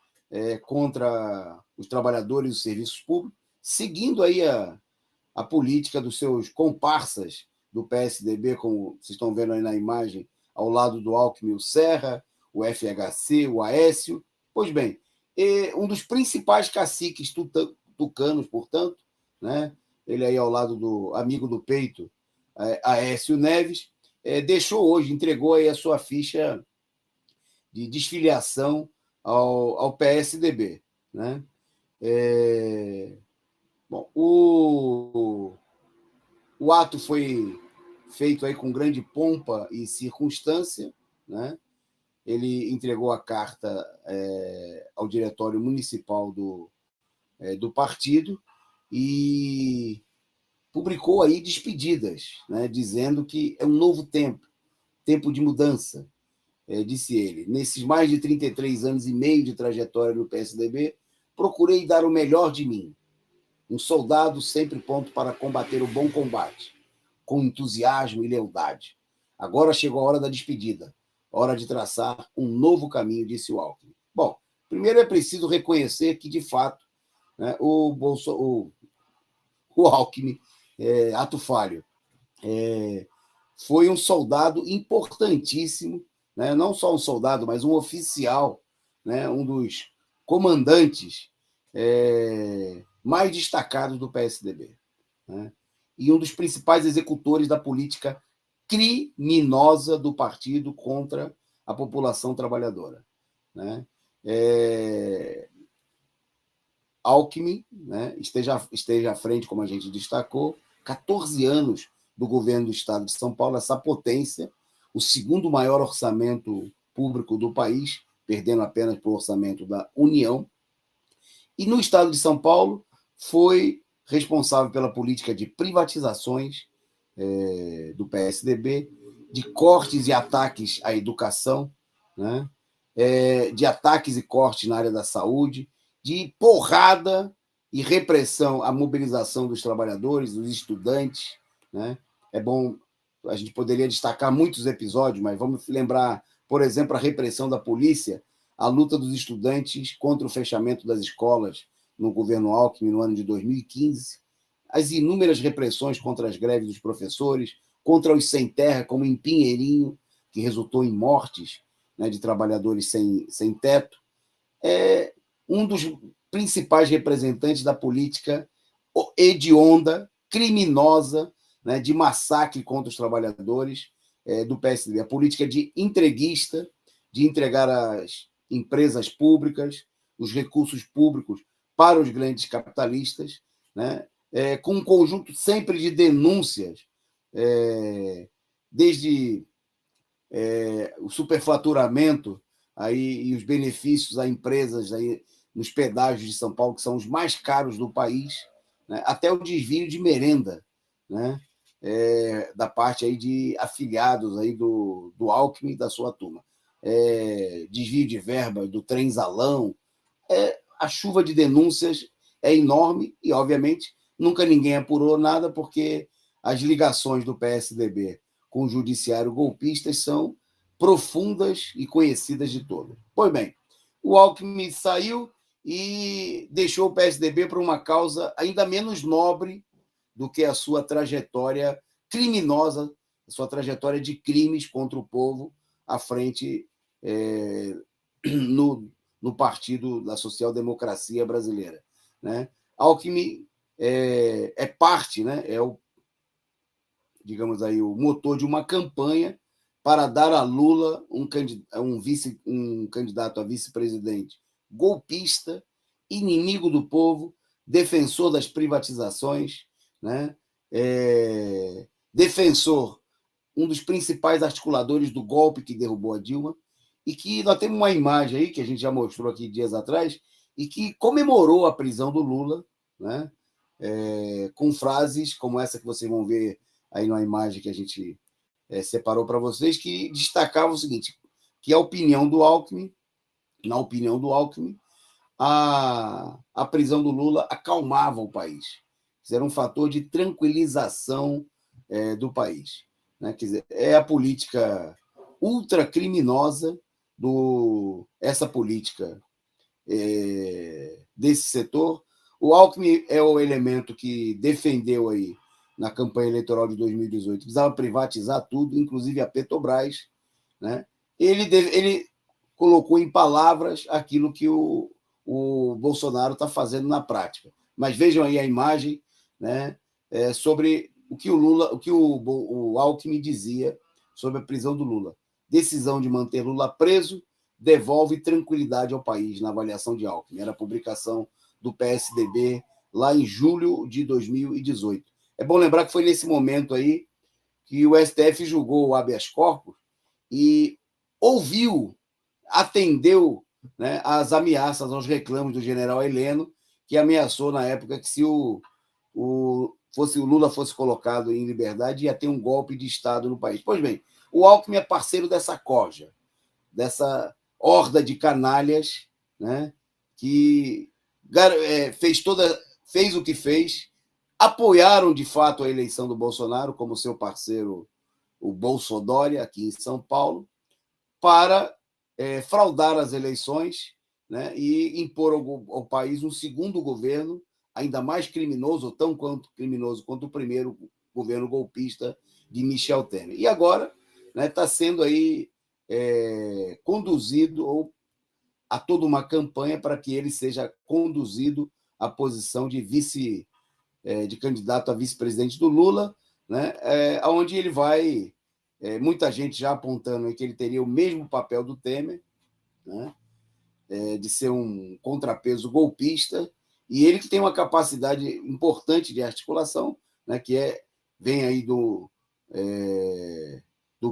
contra os trabalhadores dos serviços públicos, seguindo aí a política dos seus comparsas do PSDB, como vocês estão vendo aí na imagem, ao lado do Alckmin, o Serra, o FHC, o Aécio. Pois bem, um dos principais caciques tucanos, portanto, né, ele aí ao lado do amigo do peito, Aécio Neves, deixou hoje, entregou aí a sua ficha de desfiliação ao PSDB. Né? Bom, o ato foi feito aí com grande pompa e circunstância. Né? Ele entregou a carta ao diretório municipal do partido e publicou aí despedidas, né? Dizendo que é um novo tempo de mudança, disse ele. Nesses mais de 33 anos e meio de trajetória no PSDB, procurei dar o melhor de mim. Um soldado sempre pronto para combater o bom combate, com entusiasmo e lealdade. Agora chegou a hora da despedida, hora de traçar um novo caminho, disse o Alckmin. Bom, primeiro é preciso reconhecer que, de fato, né, o Alckmin, ato falho, foi um soldado importantíssimo, né? Não só um soldado, mas um oficial, né? Um dos comandantes mais destacados do PSDB, né? E um dos principais executores da política criminosa do partido contra a população trabalhadora. Né? Alckmin, né, esteja à frente, como a gente destacou, 14 anos do governo do estado de São Paulo, essa potência, o segundo maior orçamento público do país, perdendo apenas para o orçamento da União. E no estado de São Paulo foi responsável pela política de privatizações do PSDB, de cortes e ataques à educação, né? De ataques e cortes na área da saúde, de porrada e repressão à mobilização dos trabalhadores, dos estudantes. Né? É bom, a gente poderia destacar muitos episódios, mas vamos lembrar, por exemplo, a repressão da polícia, a luta dos estudantes contra o fechamento das escolas no governo Alckmin no ano de 2015, as inúmeras repressões contra as greves dos professores, contra os sem terra, como em Pinheirinho, que resultou em mortes, né, de trabalhadores sem teto. Um dos principais representantes da política hedionda, criminosa, né, de massacre contra os trabalhadores do PSDB. A política de entreguista, de entregar as empresas públicas, os recursos públicos para os grandes capitalistas, né, com um conjunto sempre de denúncias, desde o superfaturamento aí, e os benefícios a empresas aí, nos pedágios de São Paulo, que são os mais caros do país, né, até o desvio de merenda, né, da parte aí de afiliados aí do Alckmin e da sua turma. Desvio de verba do Trenzalão. A chuva de denúncias é enorme e, obviamente, nunca ninguém apurou nada, porque as ligações do PSDB com o judiciário golpista são profundas e conhecidas de todos. Pois bem, o Alckmin saiu e deixou o PSDB para uma causa ainda menos nobre do que a sua trajetória criminosa, a sua trajetória de crimes contra o povo à frente no Partido da Social Democracia Brasileira, né? Alckmin é parte, né? Digamos aí, o motor de uma campanha para dar a Lula um candidato a vice-presidente golpista, inimigo do povo, defensor das privatizações, né? Defensor, um dos principais articuladores do golpe que derrubou a Dilma, e que nós temos uma imagem aí, que a gente já mostrou aqui dias atrás, e que comemorou a prisão do Lula, né? Com frases como essa que vocês vão ver aí na imagem que a gente separou para vocês, que destacava o seguinte, que na opinião do Alckmin, a prisão do Lula acalmava o país. Era um fator de tranquilização do país, né? Quer dizer, é a política ultracriminosa essa política desse setor. O Alckmin é o elemento que defendeu aí na campanha eleitoral de 2018, precisava privatizar tudo, inclusive a Petrobras, né? Ele colocou em palavras aquilo que o Bolsonaro está fazendo na prática. Mas vejam aí a imagem, né, sobre o que o Alckmin dizia sobre a prisão do Lula. Decisão de manter Lula preso devolve tranquilidade ao país, na avaliação de Alckmin. Era a publicação do PSDB lá em julho de 2018. É bom lembrar que foi nesse momento aí que o STF julgou o habeas corpus e atendeu, né, às ameaças, aos reclamos do general Heleno, que ameaçou na época que se o Lula fosse colocado em liberdade, ia ter um golpe de Estado no país. Pois bem, o Alckmin é parceiro dessa corja, dessa horda de canalhas, né, que fez o que fez, apoiaram de fato a eleição do Bolsonaro como seu parceiro, o Bolsodória, aqui em São Paulo, para fraudar as eleições, né, e impor ao país um segundo governo, ainda mais criminoso, ou tão criminoso quanto o primeiro governo golpista de Michel Temer. E agora está sendo aí conduzido a toda uma campanha para que ele seja conduzido à posição de candidato a vice-presidente do Lula, né, onde ele vai, muita gente já apontando que ele teria o mesmo papel do Temer, né, de ser um contrapeso golpista, e ele que tem uma capacidade importante de articulação, né, vem aí do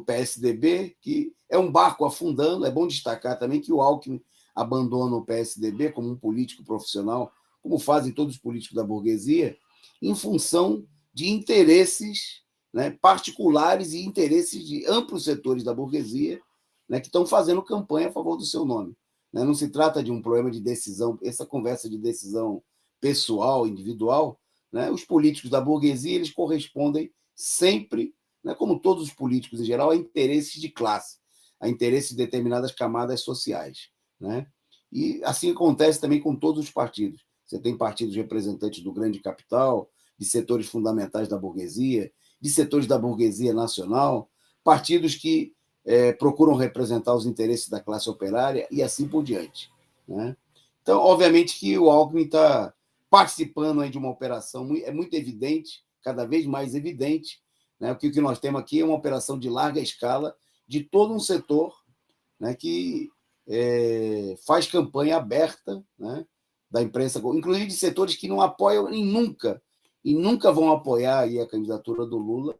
PSDB, que é um barco afundando. É bom destacar também que o Alckmin abandona o PSDB como um político profissional, como fazem todos os políticos da burguesia, em função de interesses, né, particulares e interesses de amplos setores da burguesia, né, que estão fazendo campanha a favor do seu nome. Né? Não se trata de um problema de decisão, essa conversa de decisão pessoal, individual, né? Os políticos da burguesia eles correspondem sempre, né, como todos os políticos em geral, a interesses de classe, a interesses de determinadas camadas sociais, né? E assim acontece também com todos os partidos. Você tem partidos representantes do grande capital, de setores fundamentais da burguesia, de setores da burguesia nacional, partidos que procuram representar os interesses da classe operária e assim por diante, né? Então, obviamente que o Alckmin está participando aí de uma operação, é muito evidente, cada vez mais evidente, né? O que nós temos aqui é uma operação de larga escala de todo um setor, né, que faz campanha aberta, né, da imprensa, inclusive de setores que não apoiam e nunca vão apoiar aí a candidatura do Lula,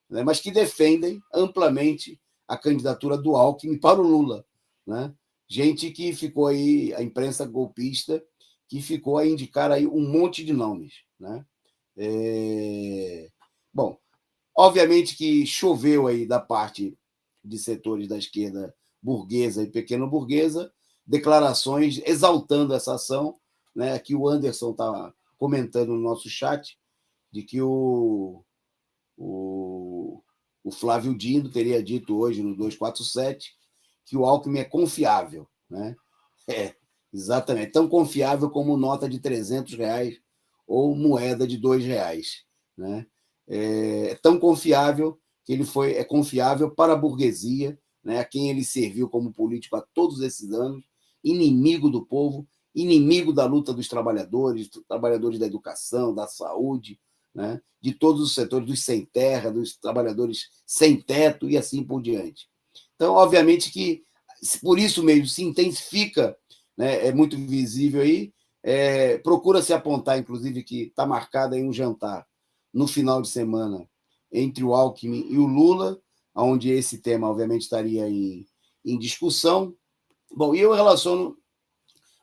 né, mas que defendem amplamente a candidatura do Alckmin para o Lula, né? Gente que ficou aí, a imprensa golpista, que ficou a indicar aí um monte de nomes, né? Bom, obviamente que choveu aí da parte de setores da esquerda burguesa e pequeno-burguesa declarações exaltando essa ação, né? Aqui o Anderson está comentando no nosso chat de que o Flávio Dino teria dito hoje no 247 que o Alckmin é confiável, né? Exatamente, tão confiável como nota de R$300 ou moeda de R$2, né? Tão confiável que ele é confiável para a burguesia, né, a quem ele serviu como político há todos esses anos, inimigo do povo, inimigo da luta dos trabalhadores da educação, da saúde, né, de todos os setores, dos sem terra, dos trabalhadores sem teto e assim por diante. Então, obviamente que, por isso mesmo, se intensifica, né, é muito visível aí, procura se apontar, inclusive, que está marcado aí um jantar no final de semana entre o Alckmin e o Lula, onde esse tema, obviamente, estaria em discussão. Bom, e eu relaciono,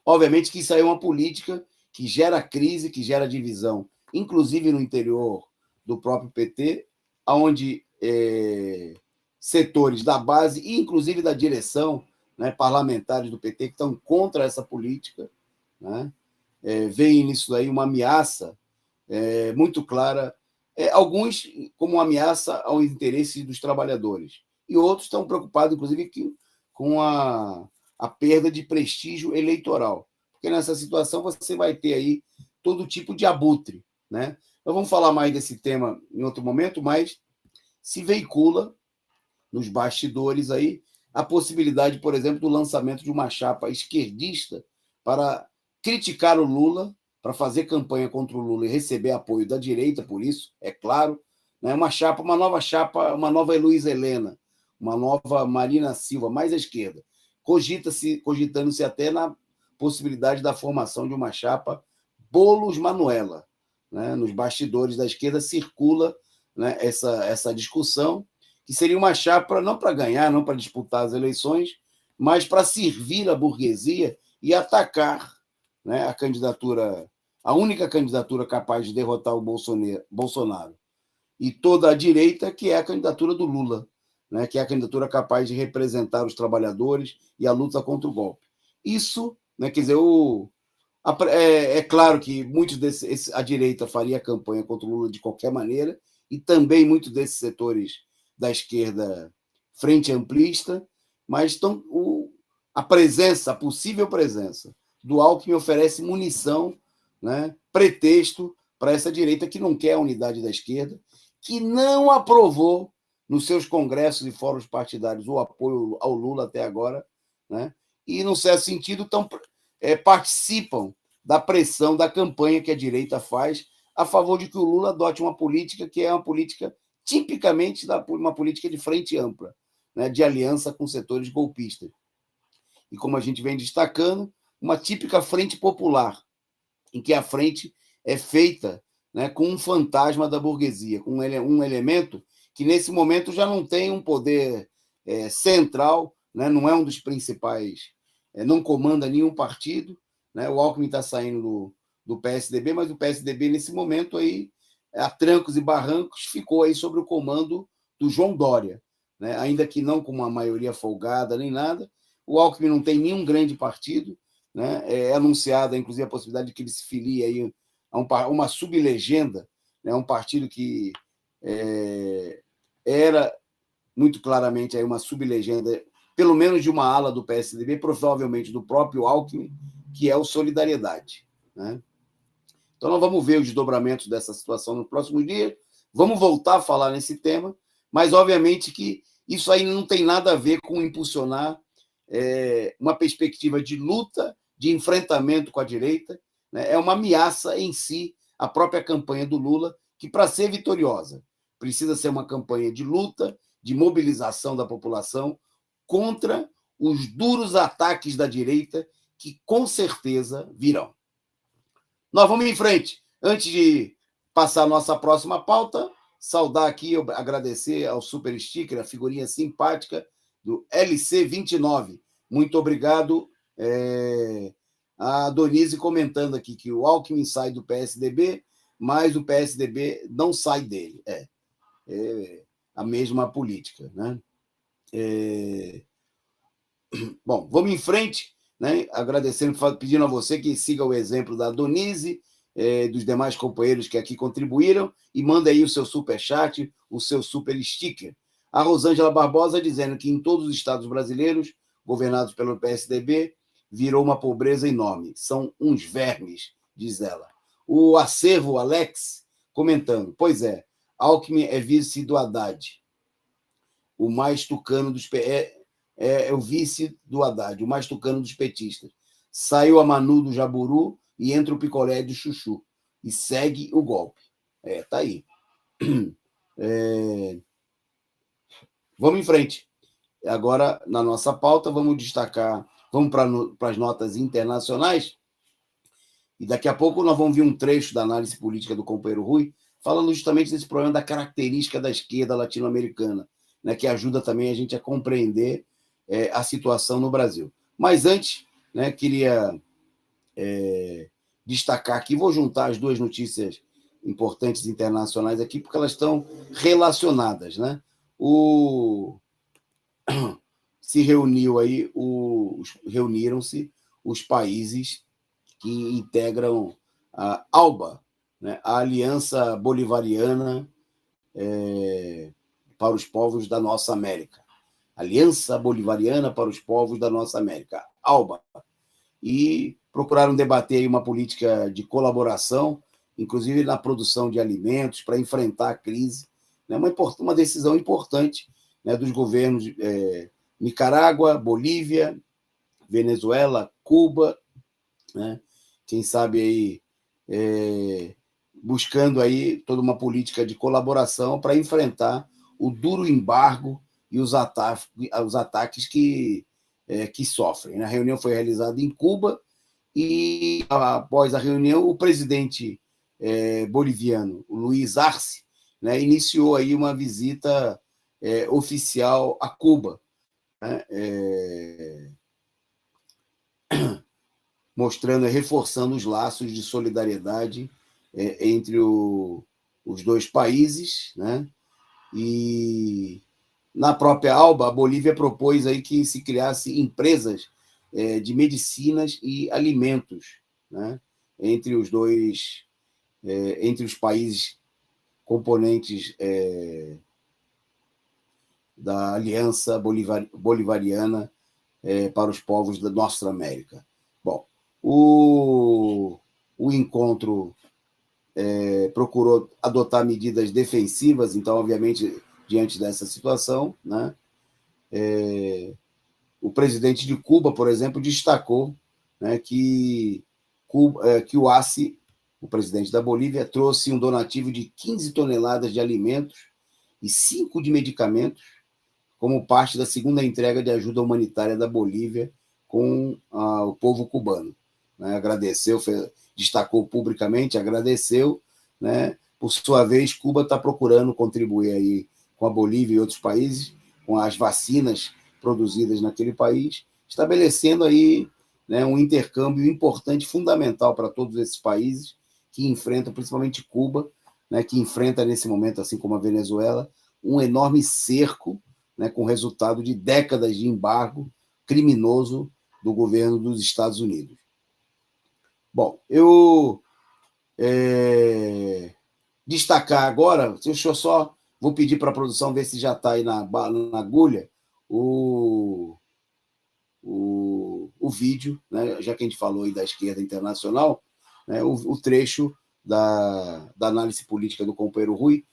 obviamente, que isso aí é uma política que gera crise, que gera divisão, inclusive no interior do próprio PT, onde setores da base e, inclusive, da direção, né, parlamentares do PT, que estão contra essa política, né, veem nisso aí uma ameaça muito clara, alguns como uma ameaça ao interesse dos trabalhadores, e outros estão preocupados, inclusive, com a perda de prestígio eleitoral, porque nessa situação você vai ter aí todo tipo de abutre, né? Nós vamos falar mais desse tema em outro momento, mas se veicula nos bastidores aí a possibilidade, por exemplo, do lançamento de uma chapa esquerdista para criticar o Lula, para fazer campanha contra o Lula e receber apoio da direita, por isso, é claro, né? Uma nova chapa, uma nova Luiza Helena, uma nova Marina Silva, mais à esquerda. Cogitando-se até na possibilidade da formação de uma chapa Boulos Manuela, né? Nos bastidores da esquerda circula, né, essa discussão, que seria uma chapa não para ganhar, não para disputar as eleições, mas para servir a burguesia e atacar, né, a única candidatura capaz de derrotar o Bolsonaro. E toda a direita, que é a candidatura do Lula, né, que é a candidatura capaz de representar os trabalhadores e a luta contra o golpe. Isso, né, quer dizer, é claro que a direita faria campanha contra o Lula de qualquer maneira, e também muitos desses setores da esquerda frente amplista, mas a possível presença do Alckmin oferece munição, né, pretexto para essa direita que não quer a unidade da esquerda, que não aprovou nos seus congressos e fóruns partidários o apoio ao Lula até agora, né, e, num certo sentido, participam da pressão da campanha que a direita faz a favor de que o Lula adote uma política que é uma política tipicamente uma política de frente ampla, né, de aliança com setores golpistas. E, como a gente vem destacando, uma típica frente popular, em que a frente é feita, né, com um fantasma da burguesia, com um elemento que, nesse momento, já não tem um poder central, né, não é um dos principais, não comanda nenhum partido, né, o Alckmin está saindo do PSDB, mas o PSDB, nesse momento, aí, a trancos e barrancos, ficou aí sob o comando do João Dória, né, ainda que não com uma maioria folgada nem nada. O Alckmin não tem nenhum grande partido, né, é anunciada, inclusive, a possibilidade de que ele se filie aí a uma sublegenda, né, um partido que era muito claramente aí uma sublegenda, pelo menos de uma ala do PSDB, provavelmente do próprio Alckmin, que é o Solidariedade, né? Então, nós vamos ver os desdobramentos dessa situação no próximo dia, vamos voltar a falar nesse tema, mas, obviamente, que isso aí não tem nada a ver com impulsionar uma perspectiva de luta, de enfrentamento com a direita, né? É uma ameaça em si, a própria campanha do Lula, que, para ser vitoriosa, precisa ser uma campanha de luta, de mobilização da população contra os duros ataques da direita, que com certeza virão. Nós vamos em frente. Antes de passar a nossa próxima pauta, saudar aqui, agradecer ao super sticker, a figurinha simpática do LC29. Muito obrigado. A Donise comentando aqui que o Alckmin sai do PSDB, mas o PSDB não sai dele. É a mesma política, né? Bom, vamos em frente, né? Agradecendo, pedindo a você que siga o exemplo da Donise, dos demais companheiros que aqui contribuíram, e manda aí o seu superchat, o seu super sticker. A Rosângela Barbosa dizendo que em todos os estados brasileiros, governados pelo PSDB, virou uma pobreza enorme. São uns vermes, diz ela. O Acervo Alex comentando, pois Alckmin é vice do Haddad, o mais tucano dos é o vice do Haddad, o mais tucano dos petistas. Saiu a Manu do Jaburu e entra o picolé do Chuchu. E segue o golpe. Tá aí. Vamos em frente. Agora, na nossa pauta, vamos destacar, vamos para as notas internacionais, e daqui a pouco nós vamos ver um trecho da análise política do companheiro Rui, falando justamente desse problema da característica da esquerda latino-americana, né, que ajuda também a gente a compreender a situação no Brasil. Mas antes, né, queria destacar aqui, vou juntar as duas notícias importantes internacionais aqui, porque elas estão relacionadas, né? Se reuniram-se os países que integram a ALBA, né? A Aliança Bolivariana para os Povos da Nossa América. Aliança Bolivariana para os Povos da Nossa América, ALBA. E procuraram debater aí uma política de colaboração, inclusive na produção de alimentos, para enfrentar a crise. Né? Uma decisão importante, né, dos governos de Nicarágua, Bolívia, Venezuela, Cuba, né? Quem sabe aí buscando aí toda uma política de colaboração para enfrentar o duro embargo e os ataques que sofrem. A reunião foi realizada em Cuba e, após a reunião, o presidente boliviano, Luiz Arce, né, iniciou aí uma visita oficial a Cuba, né, mostrando, reforçando os laços de solidariedade entre os dois países, né? E na própria ALBA, a Bolívia propôs aí que se criasse empresas de medicinas e alimentos, né? Entre os dois, entre os países componentes da Aliança Bolivariana para os Povos da Nossa América. Bom, o encontro procurou adotar medidas defensivas, então, obviamente, diante dessa situação, né? O presidente de Cuba, por exemplo, destacou, né, que o Arce, o presidente da Bolívia, trouxe um donativo de 15 toneladas de alimentos e 5 de medicamentos, como parte da segunda entrega de ajuda humanitária da Bolívia com o povo cubano. Né? Agradeceu, destacou publicamente, agradeceu, né? Por sua vez, Cuba está procurando contribuir aí com a Bolívia e outros países, com as vacinas produzidas naquele país, estabelecendo aí, né, um intercâmbio importante, fundamental para todos esses países que enfrentam, principalmente Cuba, né, que enfrenta nesse momento, assim como a Venezuela, um enorme cerco, né, com resultado de décadas de embargo criminoso do governo dos Estados Unidos. Bom, eu destacar agora, deixa eu só, vou pedir para a produção ver se já está aí na agulha o vídeo, né, já que a gente falou aí da esquerda internacional, né, o trecho da análise política do companheiro Rui,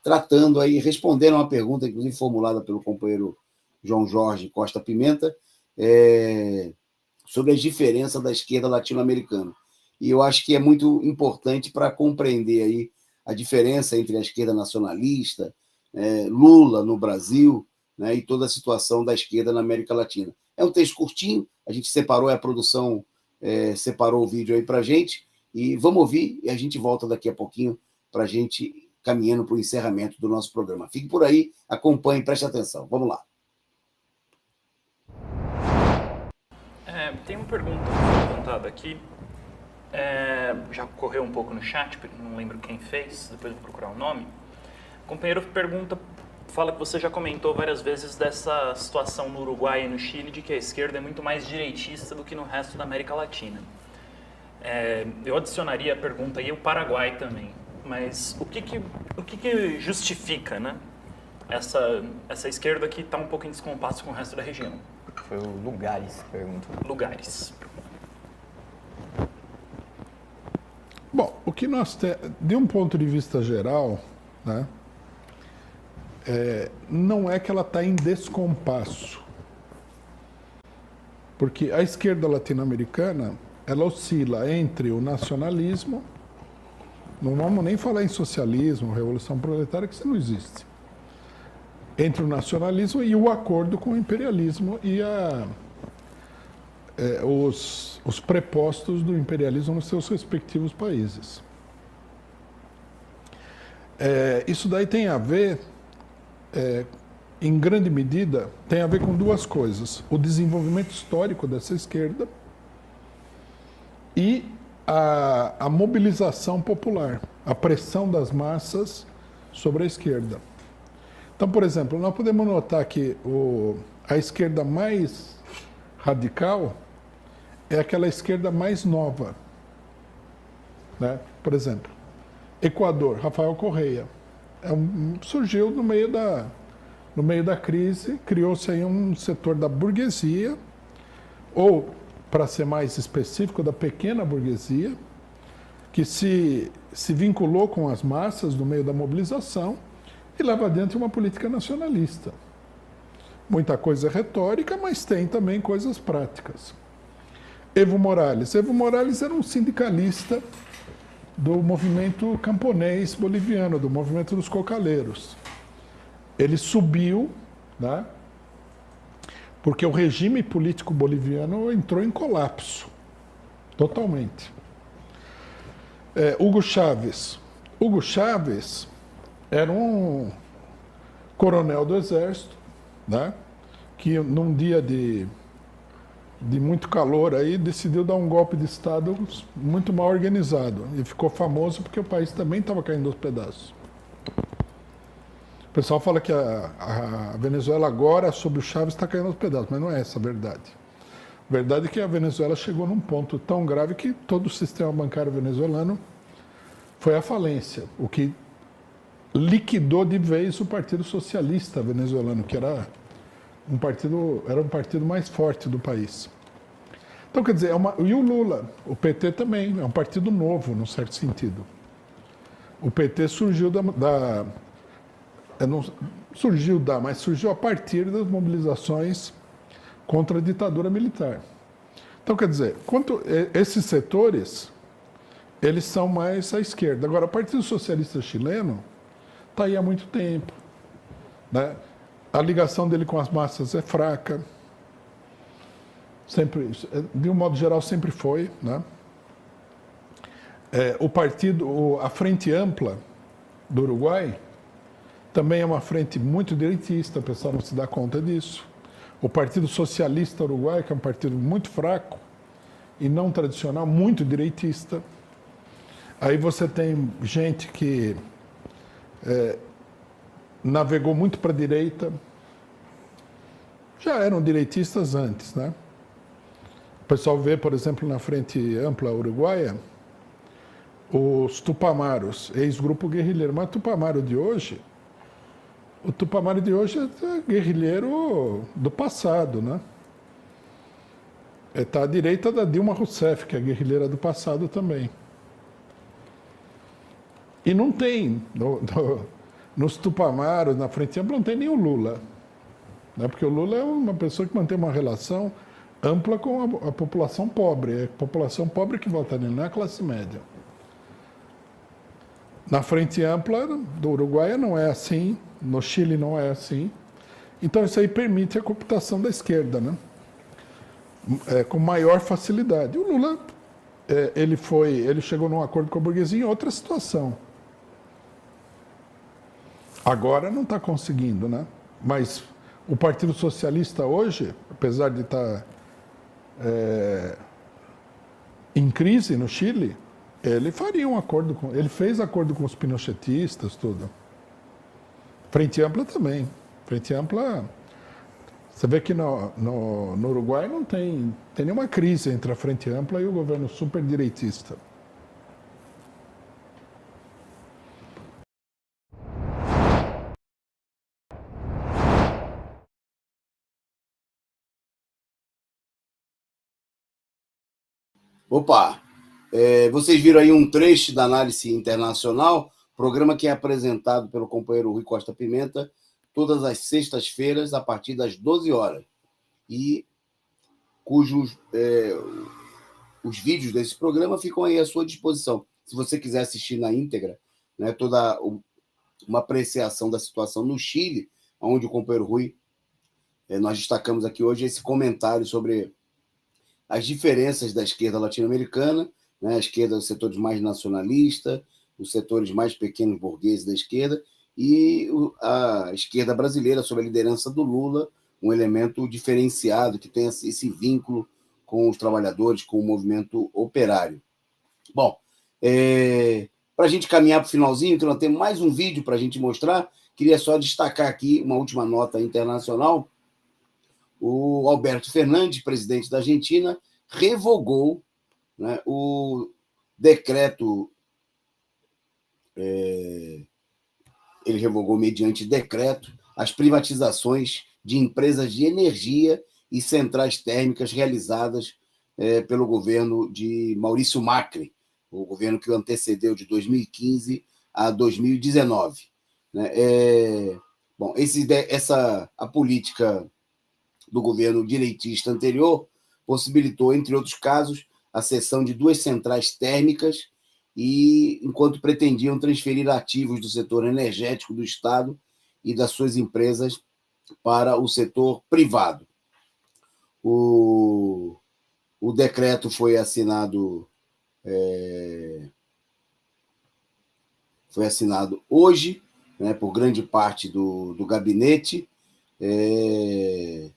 tratando aí, respondendo a uma pergunta, inclusive formulada pelo companheiro João Jorge Costa Pimenta, sobre as diferenças da esquerda latino-americana. E eu acho que é muito importante para compreender aí a diferença entre a esquerda nacionalista, Lula no Brasil, né, e toda a situação da esquerda na América Latina. É um texto curtinho, a gente separou, a produção separou o vídeo aí para a gente, e vamos ouvir, e a gente volta daqui a pouquinho para a gente caminhando para o encerramento do nosso programa. Fique por aí, acompanhe, preste atenção. Vamos lá. Tem uma pergunta levantada aqui. Já correu um pouco no chat, não lembro quem fez, depois eu vou procurar o nome. O companheiro fala que você já comentou várias vezes dessa situação no Uruguai e no Chile, de que a esquerda é muito mais direitista do que no resto da América Latina. Eu adicionaria a pergunta aí o Paraguai também, mas o que justifica, né, essa esquerda que está um pouco em descompasso com o resto da região? Foi o Lugares, pergunta. Lugares. Bom, o que nós temos, de um ponto de vista geral, né, não é que ela está em descompasso, Porque a esquerda latino-americana, ela oscila entre o nacionalismo, não vamos nem falar em socialismo, revolução proletária, que isso não existe, entre o nacionalismo e o acordo com o imperialismo e os prepostos do imperialismo nos seus respectivos países. Isso daí tem a ver, em grande medida, tem a ver com duas coisas: o desenvolvimento histórico dessa esquerda e a mobilização popular, a pressão das massas sobre a esquerda. Então, por exemplo, nós podemos notar que a esquerda mais radical é aquela esquerda mais nova, né? Por exemplo, Equador, Rafael Correa, surgiu no meio da crise, criou-se aí um setor da burguesia, ou, para ser mais específico, da pequena burguesia, que se vinculou com as massas no meio da mobilização e leva adiante uma política nacionalista. Muita coisa retórica, mas tem também coisas práticas. Evo Morales era um sindicalista do movimento camponês boliviano, do movimento dos cocaleiros. Ele subiu, né, porque o regime político boliviano entrou em colapso, totalmente. Hugo Chávez era um coronel do exército, né, que num dia de muito calor aí decidiu dar um golpe de Estado muito mal organizado. E ficou famoso porque o país também estava caindo aos pedaços. O pessoal fala que a Venezuela agora, sob o Chávez, está caindo aos pedaços, mas não é essa a verdade. A verdade é que a Venezuela chegou num ponto tão grave que todo o sistema bancário venezuelano foi à falência, o que liquidou de vez o Partido Socialista venezuelano, que era um partido mais forte do país. Então, quer dizer, e o Lula, o PT também, é um partido novo, num certo sentido. O PT surgiu mas surgiu a partir das mobilizações contra a ditadura militar. Então, quer dizer, esses setores, eles são mais à esquerda. Agora, o Partido Socialista Chileno está aí há muito tempo, né? A ligação dele com as massas é fraca, sempre, de um modo geral sempre foi, né? A Frente Ampla do Uruguai também é uma frente muito direitista, o pessoal não se dá conta disso. O Partido Socialista Uruguai, que é um partido muito fraco e não tradicional, muito direitista. Aí você tem gente que navegou muito para a direita, já eram direitistas antes, né? O pessoal vê, por exemplo, na Frente Ampla Uruguaia, os Tupamaros, ex-grupo guerrilheiro. Mas o Tupamaro de hoje é guerrilheiro do passado, né? Está à direita da Dilma Rousseff, que é guerrilheira do passado também. E não tem, nos Tupamaros, na Frente Ampla, não tem nem o Lula, né? Porque o Lula é uma pessoa que mantém uma relação ampla com a população pobre. É a população pobre que vota nele, não é a classe média. Na Frente Ampla do Uruguai não é assim, no Chile não é assim. Então isso aí permite a cooptação da esquerda, né? Com maior facilidade. O Lula, ele chegou num acordo com a burguesia em outra situação. Agora não está conseguindo, né? Mas o Partido Socialista hoje, apesar de estar em crise no Chile, ele faria um acordo ele fez acordo com os pinochetistas, tudo. Frente Ampla também. Frente Ampla, você vê que no Uruguai não tem nenhuma crise entre a Frente Ampla e o governo superdireitista. Opa! Vocês viram aí um trecho da Análise Internacional, programa que é apresentado pelo companheiro Rui Costa Pimenta todas as sextas-feiras, a partir das 12 horas. E cujos os vídeos desse programa ficam aí à sua disposição. Se você quiser assistir na íntegra, né, toda uma apreciação da situação no Chile, onde o companheiro Rui, nós destacamos aqui hoje esse comentário sobre as diferenças da esquerda latino-americana, né, a esquerda, os setores mais nacionalistas, os setores mais pequenos burgueses da esquerda, e a esquerda brasileira, sob a liderança do Lula, um elemento diferenciado, que tem esse vínculo com os trabalhadores, com o movimento operário. Bom, para a gente caminhar para o finalzinho, que nós temos mais um vídeo para a gente mostrar, queria só destacar aqui uma última nota internacional. O Alberto Fernandes, presidente da Argentina, revogou, né, o decreto, ele revogou mediante decreto as privatizações de empresas de energia e centrais térmicas realizadas pelo governo de Maurício Macri, o governo que o antecedeu de 2015 a 2019. Né? Bom, a política do governo direitista anterior possibilitou, entre outros casos, a cessão de 2 centrais térmicas, e enquanto pretendiam transferir ativos do setor energético do Estado e das suas empresas para o setor privado. O decreto foi assinado hoje, né, por grande parte do gabinete, e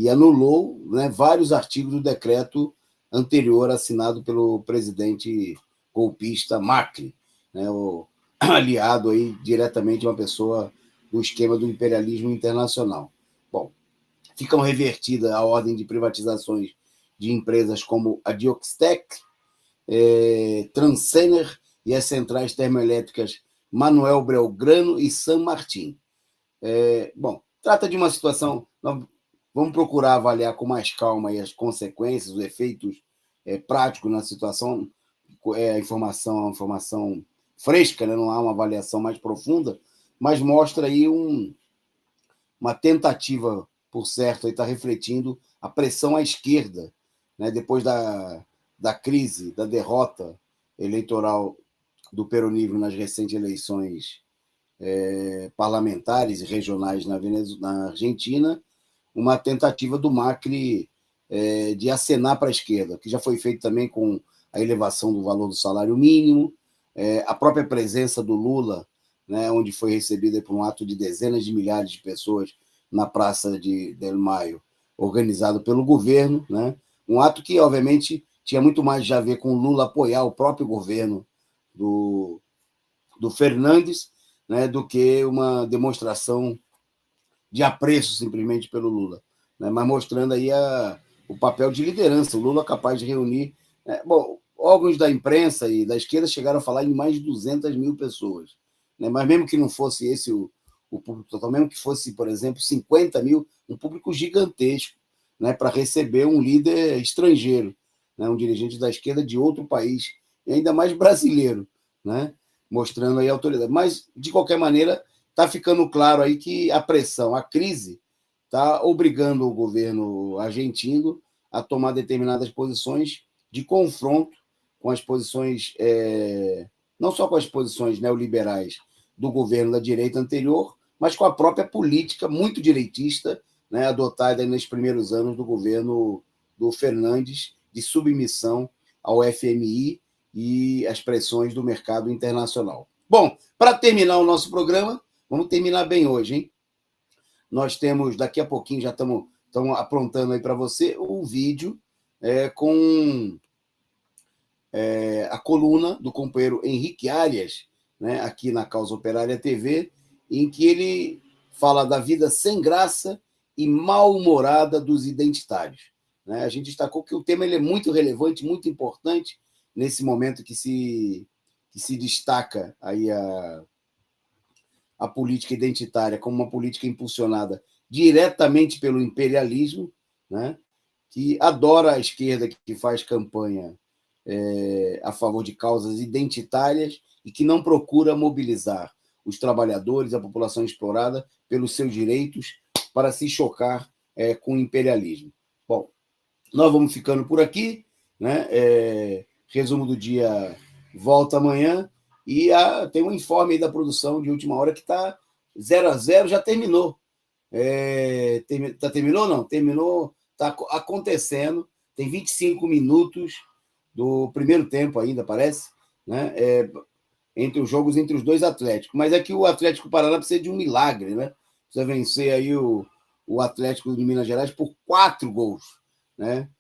anulou, né, vários artigos do decreto anterior assinado pelo presidente golpista Macri, né, aliado aí diretamente a uma pessoa do esquema do imperialismo internacional. Bom, ficam revertida a ordem de privatizações de empresas como a Dioxtec, Transener e as centrais termoelétricas Manuel Belgrano e San Martín. Bom, trata de uma situação... Vamos procurar avaliar com mais calma aí as consequências, os efeitos práticos na situação. A informação fresca, né? Não há uma avaliação mais profunda, mas mostra aí uma tentativa, por certo, está refletindo a pressão à esquerda, né? Depois da crise, da derrota eleitoral do peronismo nas recentes eleições parlamentares e regionais na Argentina, uma tentativa do Macri de acenar para a esquerda, que já foi feito também com a elevação do valor do salário mínimo, a própria presença do Lula, né, onde foi recebida por um ato de dezenas de milhares de pessoas na Praça del Maio, organizado pelo governo, né, um ato que, obviamente, tinha muito mais a ver com o Lula apoiar o próprio governo do Fernandes, né, do que uma demonstração de apreço simplesmente pelo Lula, né, mas mostrando aí o papel de liderança, o Lula capaz de reunir... Bom, órgãos da imprensa e da esquerda chegaram a falar em mais de 200 mil pessoas, né, mas mesmo que não fosse esse o público total, mesmo que fosse, por exemplo, 50 mil, um público gigantesco, né, para receber um líder estrangeiro, né, um dirigente da esquerda de outro país, e ainda mais brasileiro, né, mostrando aí a autoridade. Mas, de qualquer maneira, está ficando claro aí que a pressão, a crise, está obrigando o governo argentino a tomar determinadas posições de confronto com as posições, não só com as posições neoliberais do governo da direita anterior, mas com a própria política muito direitista, né, adotada nos primeiros anos do governo do Fernandes, de submissão ao FMI e às pressões do mercado internacional. Bom, para terminar o nosso programa, vamos terminar bem hoje, hein? Nós temos, daqui a pouquinho, já estamos aprontando aí para você um vídeo com a coluna do companheiro Henrique Arias, né, aqui na Causa Operária TV, em que ele fala da vida sem graça e mal-humorada dos identitários. Né? A gente destacou que o tema ele é muito relevante, muito importante, nesse momento que se destaca aí a política identitária como uma política impulsionada diretamente pelo imperialismo, né? Que adora a esquerda, que faz campanha a favor de causas identitárias e que não procura mobilizar os trabalhadores, a população explorada, pelos seus direitos para se chocar com o imperialismo. Bom, Nós vamos ficando por aqui, né? Resumo do dia volta amanhã e tem um informe aí da produção de última hora que está 0-0, já terminou. Terminou? Não, terminou, está acontecendo, tem 25 minutos do primeiro tempo ainda, parece, né? Entre os jogos entre os dois Atléticos. Mas é que o Atlético Paraná precisa de um milagre, né? Precisa vencer aí o Atlético de Minas Gerais por 4 gols, né?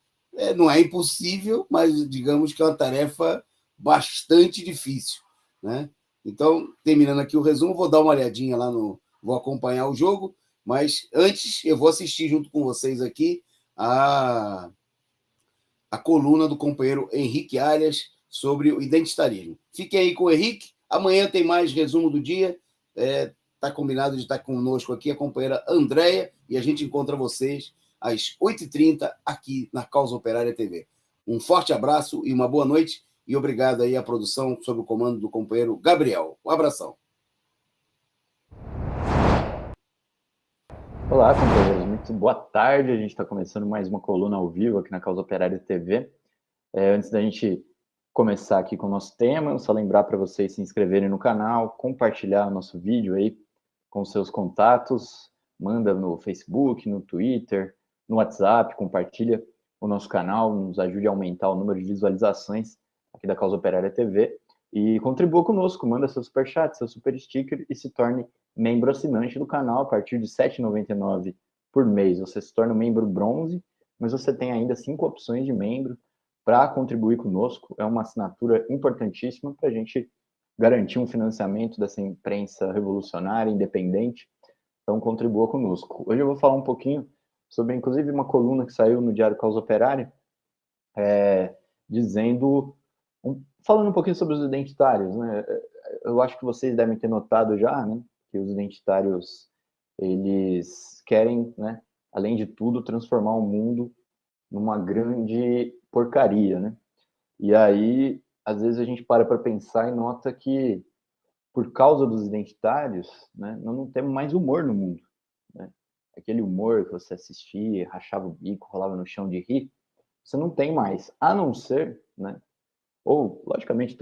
Não é impossível, mas digamos que é uma tarefa bastante difícil, né? Então, terminando aqui o resumo, vou dar uma olhadinha lá vou acompanhar o jogo, mas antes eu vou assistir junto com vocês aqui a coluna do companheiro Henrique Arias sobre o identitarismo. Fiquem aí com o Henrique. Amanhã tem mais resumo do dia. Está combinado de estar conosco aqui a companheira Andréia e a gente encontra vocês às 8h30 aqui na Causa Operária TV. Um forte abraço e uma boa noite e obrigado aí à produção sob o comando do companheiro Gabriel. Um abração. Olá, companheiros. Muito boa tarde. A gente está começando mais uma coluna ao vivo aqui na Causa Operária TV. Antes da gente começar aqui com o nosso tema, só lembrar para vocês se inscreverem no canal, compartilhar o nosso vídeo aí com seus contatos, manda no Facebook, no Twitter, no WhatsApp, compartilha o nosso canal, nos ajude a aumentar o número de visualizações aqui da Causa Operária TV e contribua conosco, manda seu superchat, seu super sticker e se torne membro assinante do canal a partir de R$ 7,99 por mês. Você se torna um membro bronze, mas você tem ainda 5 opções de membro para contribuir conosco. É uma assinatura importantíssima para a gente garantir um financiamento dessa imprensa revolucionária, independente. Então, contribua conosco. Hoje eu vou falar um pouquinho sobre, inclusive, uma coluna que saiu no Diário Causa Operária, falando um pouquinho sobre os identitários, né? Eu acho que vocês devem ter notado já, né, que os identitários, eles querem, né, além de tudo, transformar o mundo numa grande porcaria, né? E aí, às vezes a gente para pensar e nota que, por causa dos identitários, né, nós não temos mais humor no mundo, né? Aquele humor que você assistia, rachava o bico, rolava no chão de rir, você não tem mais, a não ser, né? Ou, logicamente,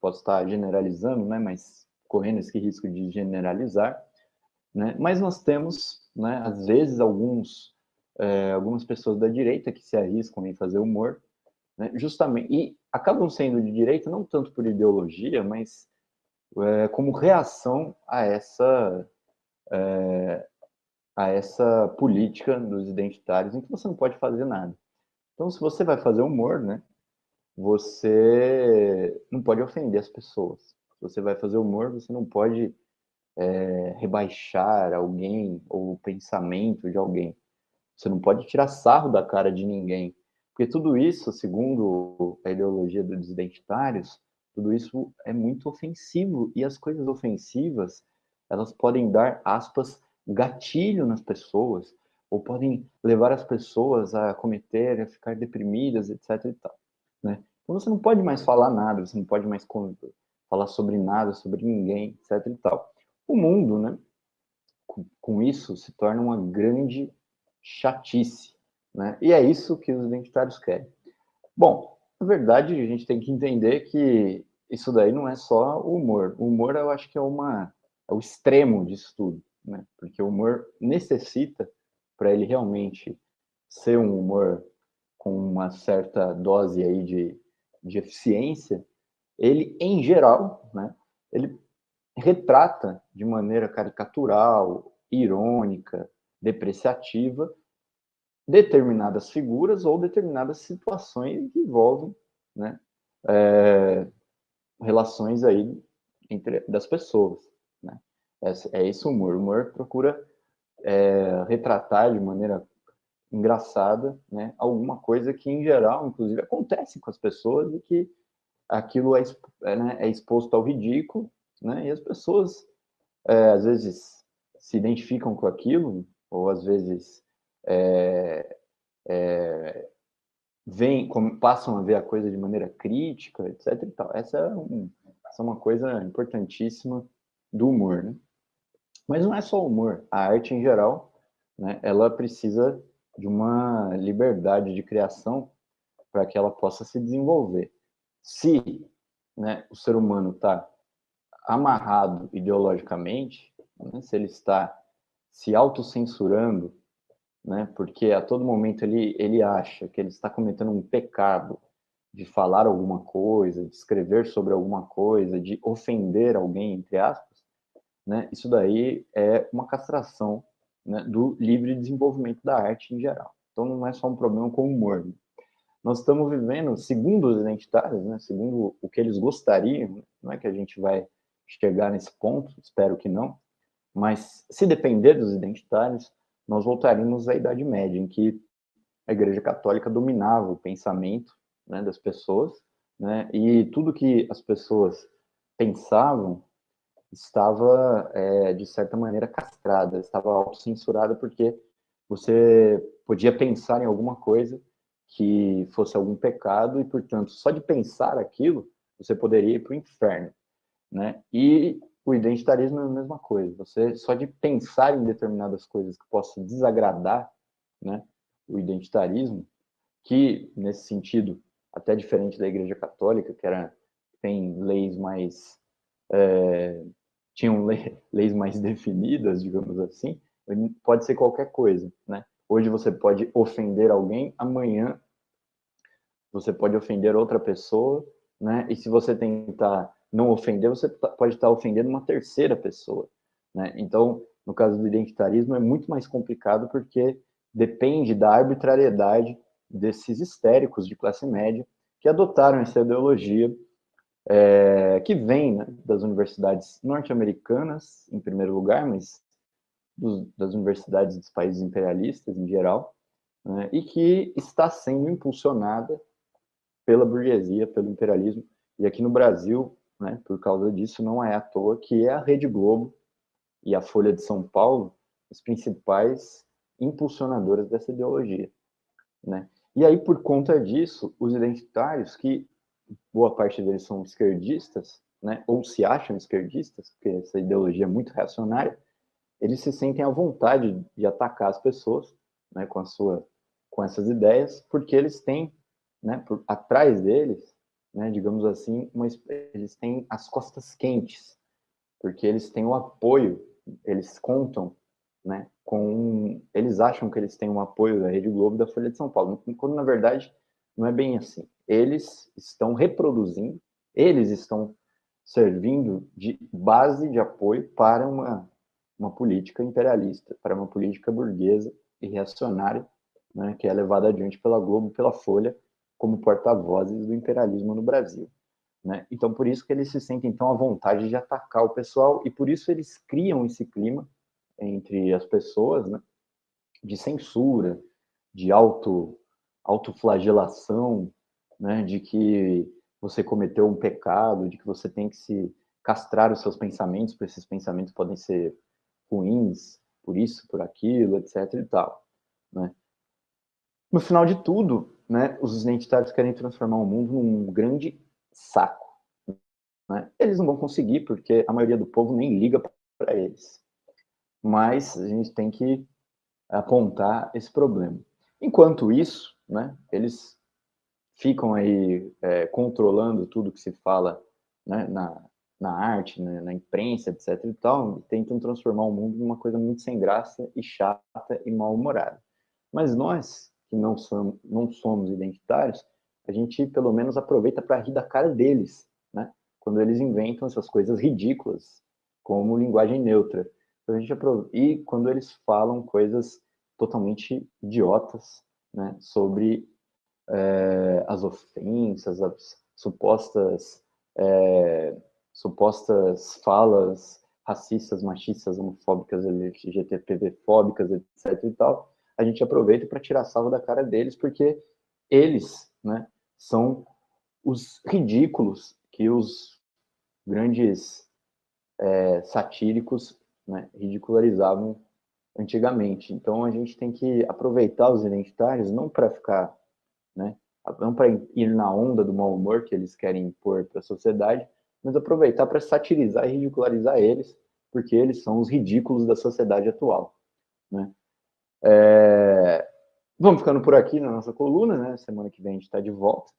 posso estar generalizando, né, mas correndo esse risco de generalizar, né? Mas nós temos, né, às vezes, algumas pessoas da direita que se arriscam em fazer humor, né, justamente, e acabam sendo de direita não tanto por ideologia, mas como reação a essa política dos identitários em que você não pode fazer nada. Então, se você vai fazer humor, né, você não pode ofender as pessoas. Se você vai fazer humor, você não pode rebaixar alguém ou o pensamento de alguém. Você não pode tirar sarro da cara de ninguém. Porque tudo isso, segundo a ideologia dos identitários, tudo isso é muito ofensivo. E as coisas ofensivas, elas podem dar, aspas, gatilho nas pessoas, ou podem levar as pessoas a ficar deprimidas, etc. e tal, né? Então você não pode mais falar nada, você não pode mais falar sobre nada, sobre ninguém, etc. e tal. O mundo, né, com isso, se torna uma grande chatice, né? E é isso que os identitários querem. Bom, na verdade, a gente tem que entender que isso daí não é só o humor. O humor, eu acho que é o extremo disso tudo, né? Porque o humor necessita, para ele realmente ser um humor com uma certa dose aí de eficiência, ele, em geral, né, ele retrata de maneira caricatural, irônica, depreciativa, determinadas figuras ou determinadas situações que envolvem, né, relações aí das pessoas, né? É esse humor. O humor procura retratar de maneira engraçada, né, alguma coisa que, em geral, inclusive, acontece com as pessoas e que aquilo é exposto ao ridículo, né, e as pessoas, às vezes, se identificam com aquilo, ou às vezes passam a ver a coisa de maneira crítica, etc. E tal. Essa é uma coisa importantíssima do humor, né? Mas não é só o humor. A arte, em geral, né, ela precisa de uma liberdade de criação para que ela possa se desenvolver. Se, né, o ser humano está amarrado ideologicamente, né, se ele está se autocensurando, né, porque a todo momento ele acha que ele está cometendo um pecado de falar alguma coisa, de escrever sobre alguma coisa, de ofender alguém, entre aspas, né, isso daí é uma castração, né, do livre desenvolvimento da arte em geral. Então não é só um problema com o humor. Nós estamos vivendo, segundo os identitários, né, segundo o que eles gostariam, não é que a gente vai chegar nesse ponto, espero que não, mas se depender dos identitários, nós voltaremos à Idade Média, em que a Igreja Católica dominava o pensamento, né, das pessoas, né, e tudo que as pessoas pensavam estava, de certa maneira, castrada, estava autocensurada, porque você podia pensar em alguma coisa que fosse algum pecado e, portanto, só de pensar aquilo, você poderia ir para o inferno, né? E o identitarismo é a mesma coisa. Você só de pensar em determinadas coisas que possam desagradar, né, o identitarismo, que nesse sentido até diferente da Igreja Católica, que tem leis mais tinham leis mais definidas, digamos assim, pode ser qualquer coisa, né? Hoje você pode ofender alguém, amanhã você pode ofender outra pessoa, né? E se você tentar não ofender, você pode estar ofendendo uma terceira pessoa, né? Então, no caso do identitarismo, é muito mais complicado porque depende da arbitrariedade desses histéricos de classe média que adotaram essa ideologia que vem, né, das universidades norte-americanas, em primeiro lugar, mas das universidades dos países imperialistas em geral, né, e que está sendo impulsionada pela burguesia, pelo imperialismo, e aqui no Brasil, né, por causa disso, não é à toa que é a Rede Globo e a Folha de São Paulo as principais impulsionadoras dessa ideologia, né? E aí, por conta disso, os identitários, que boa parte deles são esquerdistas, né, ou se acham esquerdistas, porque essa ideologia é muito reacionária, eles se sentem à vontade de atacar as pessoas, né, com essas ideias, porque eles têm, né, atrás deles, né, digamos assim, eles têm as costas quentes, porque eles têm o apoio, eles contam, né, eles acham que eles têm um apoio da Rede Globo e da Folha de São Paulo, quando na verdade não é bem assim. Eles estão reproduzindo, eles estão servindo de base de apoio para uma política imperialista, para uma política burguesa e reacionária, né, que é levada adiante pela Globo e pela Folha como porta-vozes do imperialismo no Brasil, né? Então, por isso que eles se sentem tão à vontade de atacar o pessoal e por isso eles criam esse clima entre as pessoas, né, de censura, de autoflagelação, né, de que você cometeu um pecado, de que você tem que se castrar os seus pensamentos, porque esses pensamentos podem ser ruins, por isso, por aquilo, etc. e tal, né? No final de tudo, né, os identitários querem transformar o mundo num grande saco, né? Eles não vão conseguir, porque a maioria do povo nem liga para eles. Mas a gente tem que apontar esse problema. Enquanto isso, né, eles ficam aí controlando tudo que se fala, né, na arte, né, na imprensa, etc. e tal, e tentam transformar o mundo numa coisa muito sem graça e chata e mal-humorada. Mas nós, que não somos identitários, a gente pelo menos aproveita para rir da cara deles, né? Quando eles inventam essas coisas ridículas, como linguagem neutra. Então, e quando eles falam coisas totalmente idiotas, né, sobre as ofensas, as supostas falas racistas, machistas, homofóbicas, LGBTfóbicas, etc. e tal, a gente aproveita para tirar sarro da cara deles, porque eles, né, são os ridículos que os grandes satíricos, né, ridicularizavam antigamente. Então a gente tem que aproveitar os identitários não para ficar, né, não para ir na onda do mau humor que eles querem impor para a sociedade, mas aproveitar para satirizar e ridicularizar eles, porque eles são os ridículos da sociedade atual, né? Vamos ficando por aqui na nossa coluna, né? Semana que vem a gente está de volta.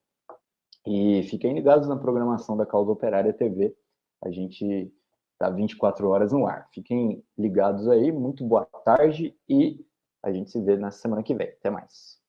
E fiquem ligados na programação da Causa Operária TV. A gente está 24 horas no ar. Fiquem ligados aí. Muito boa tarde e a gente se vê na semana que vem. Até mais.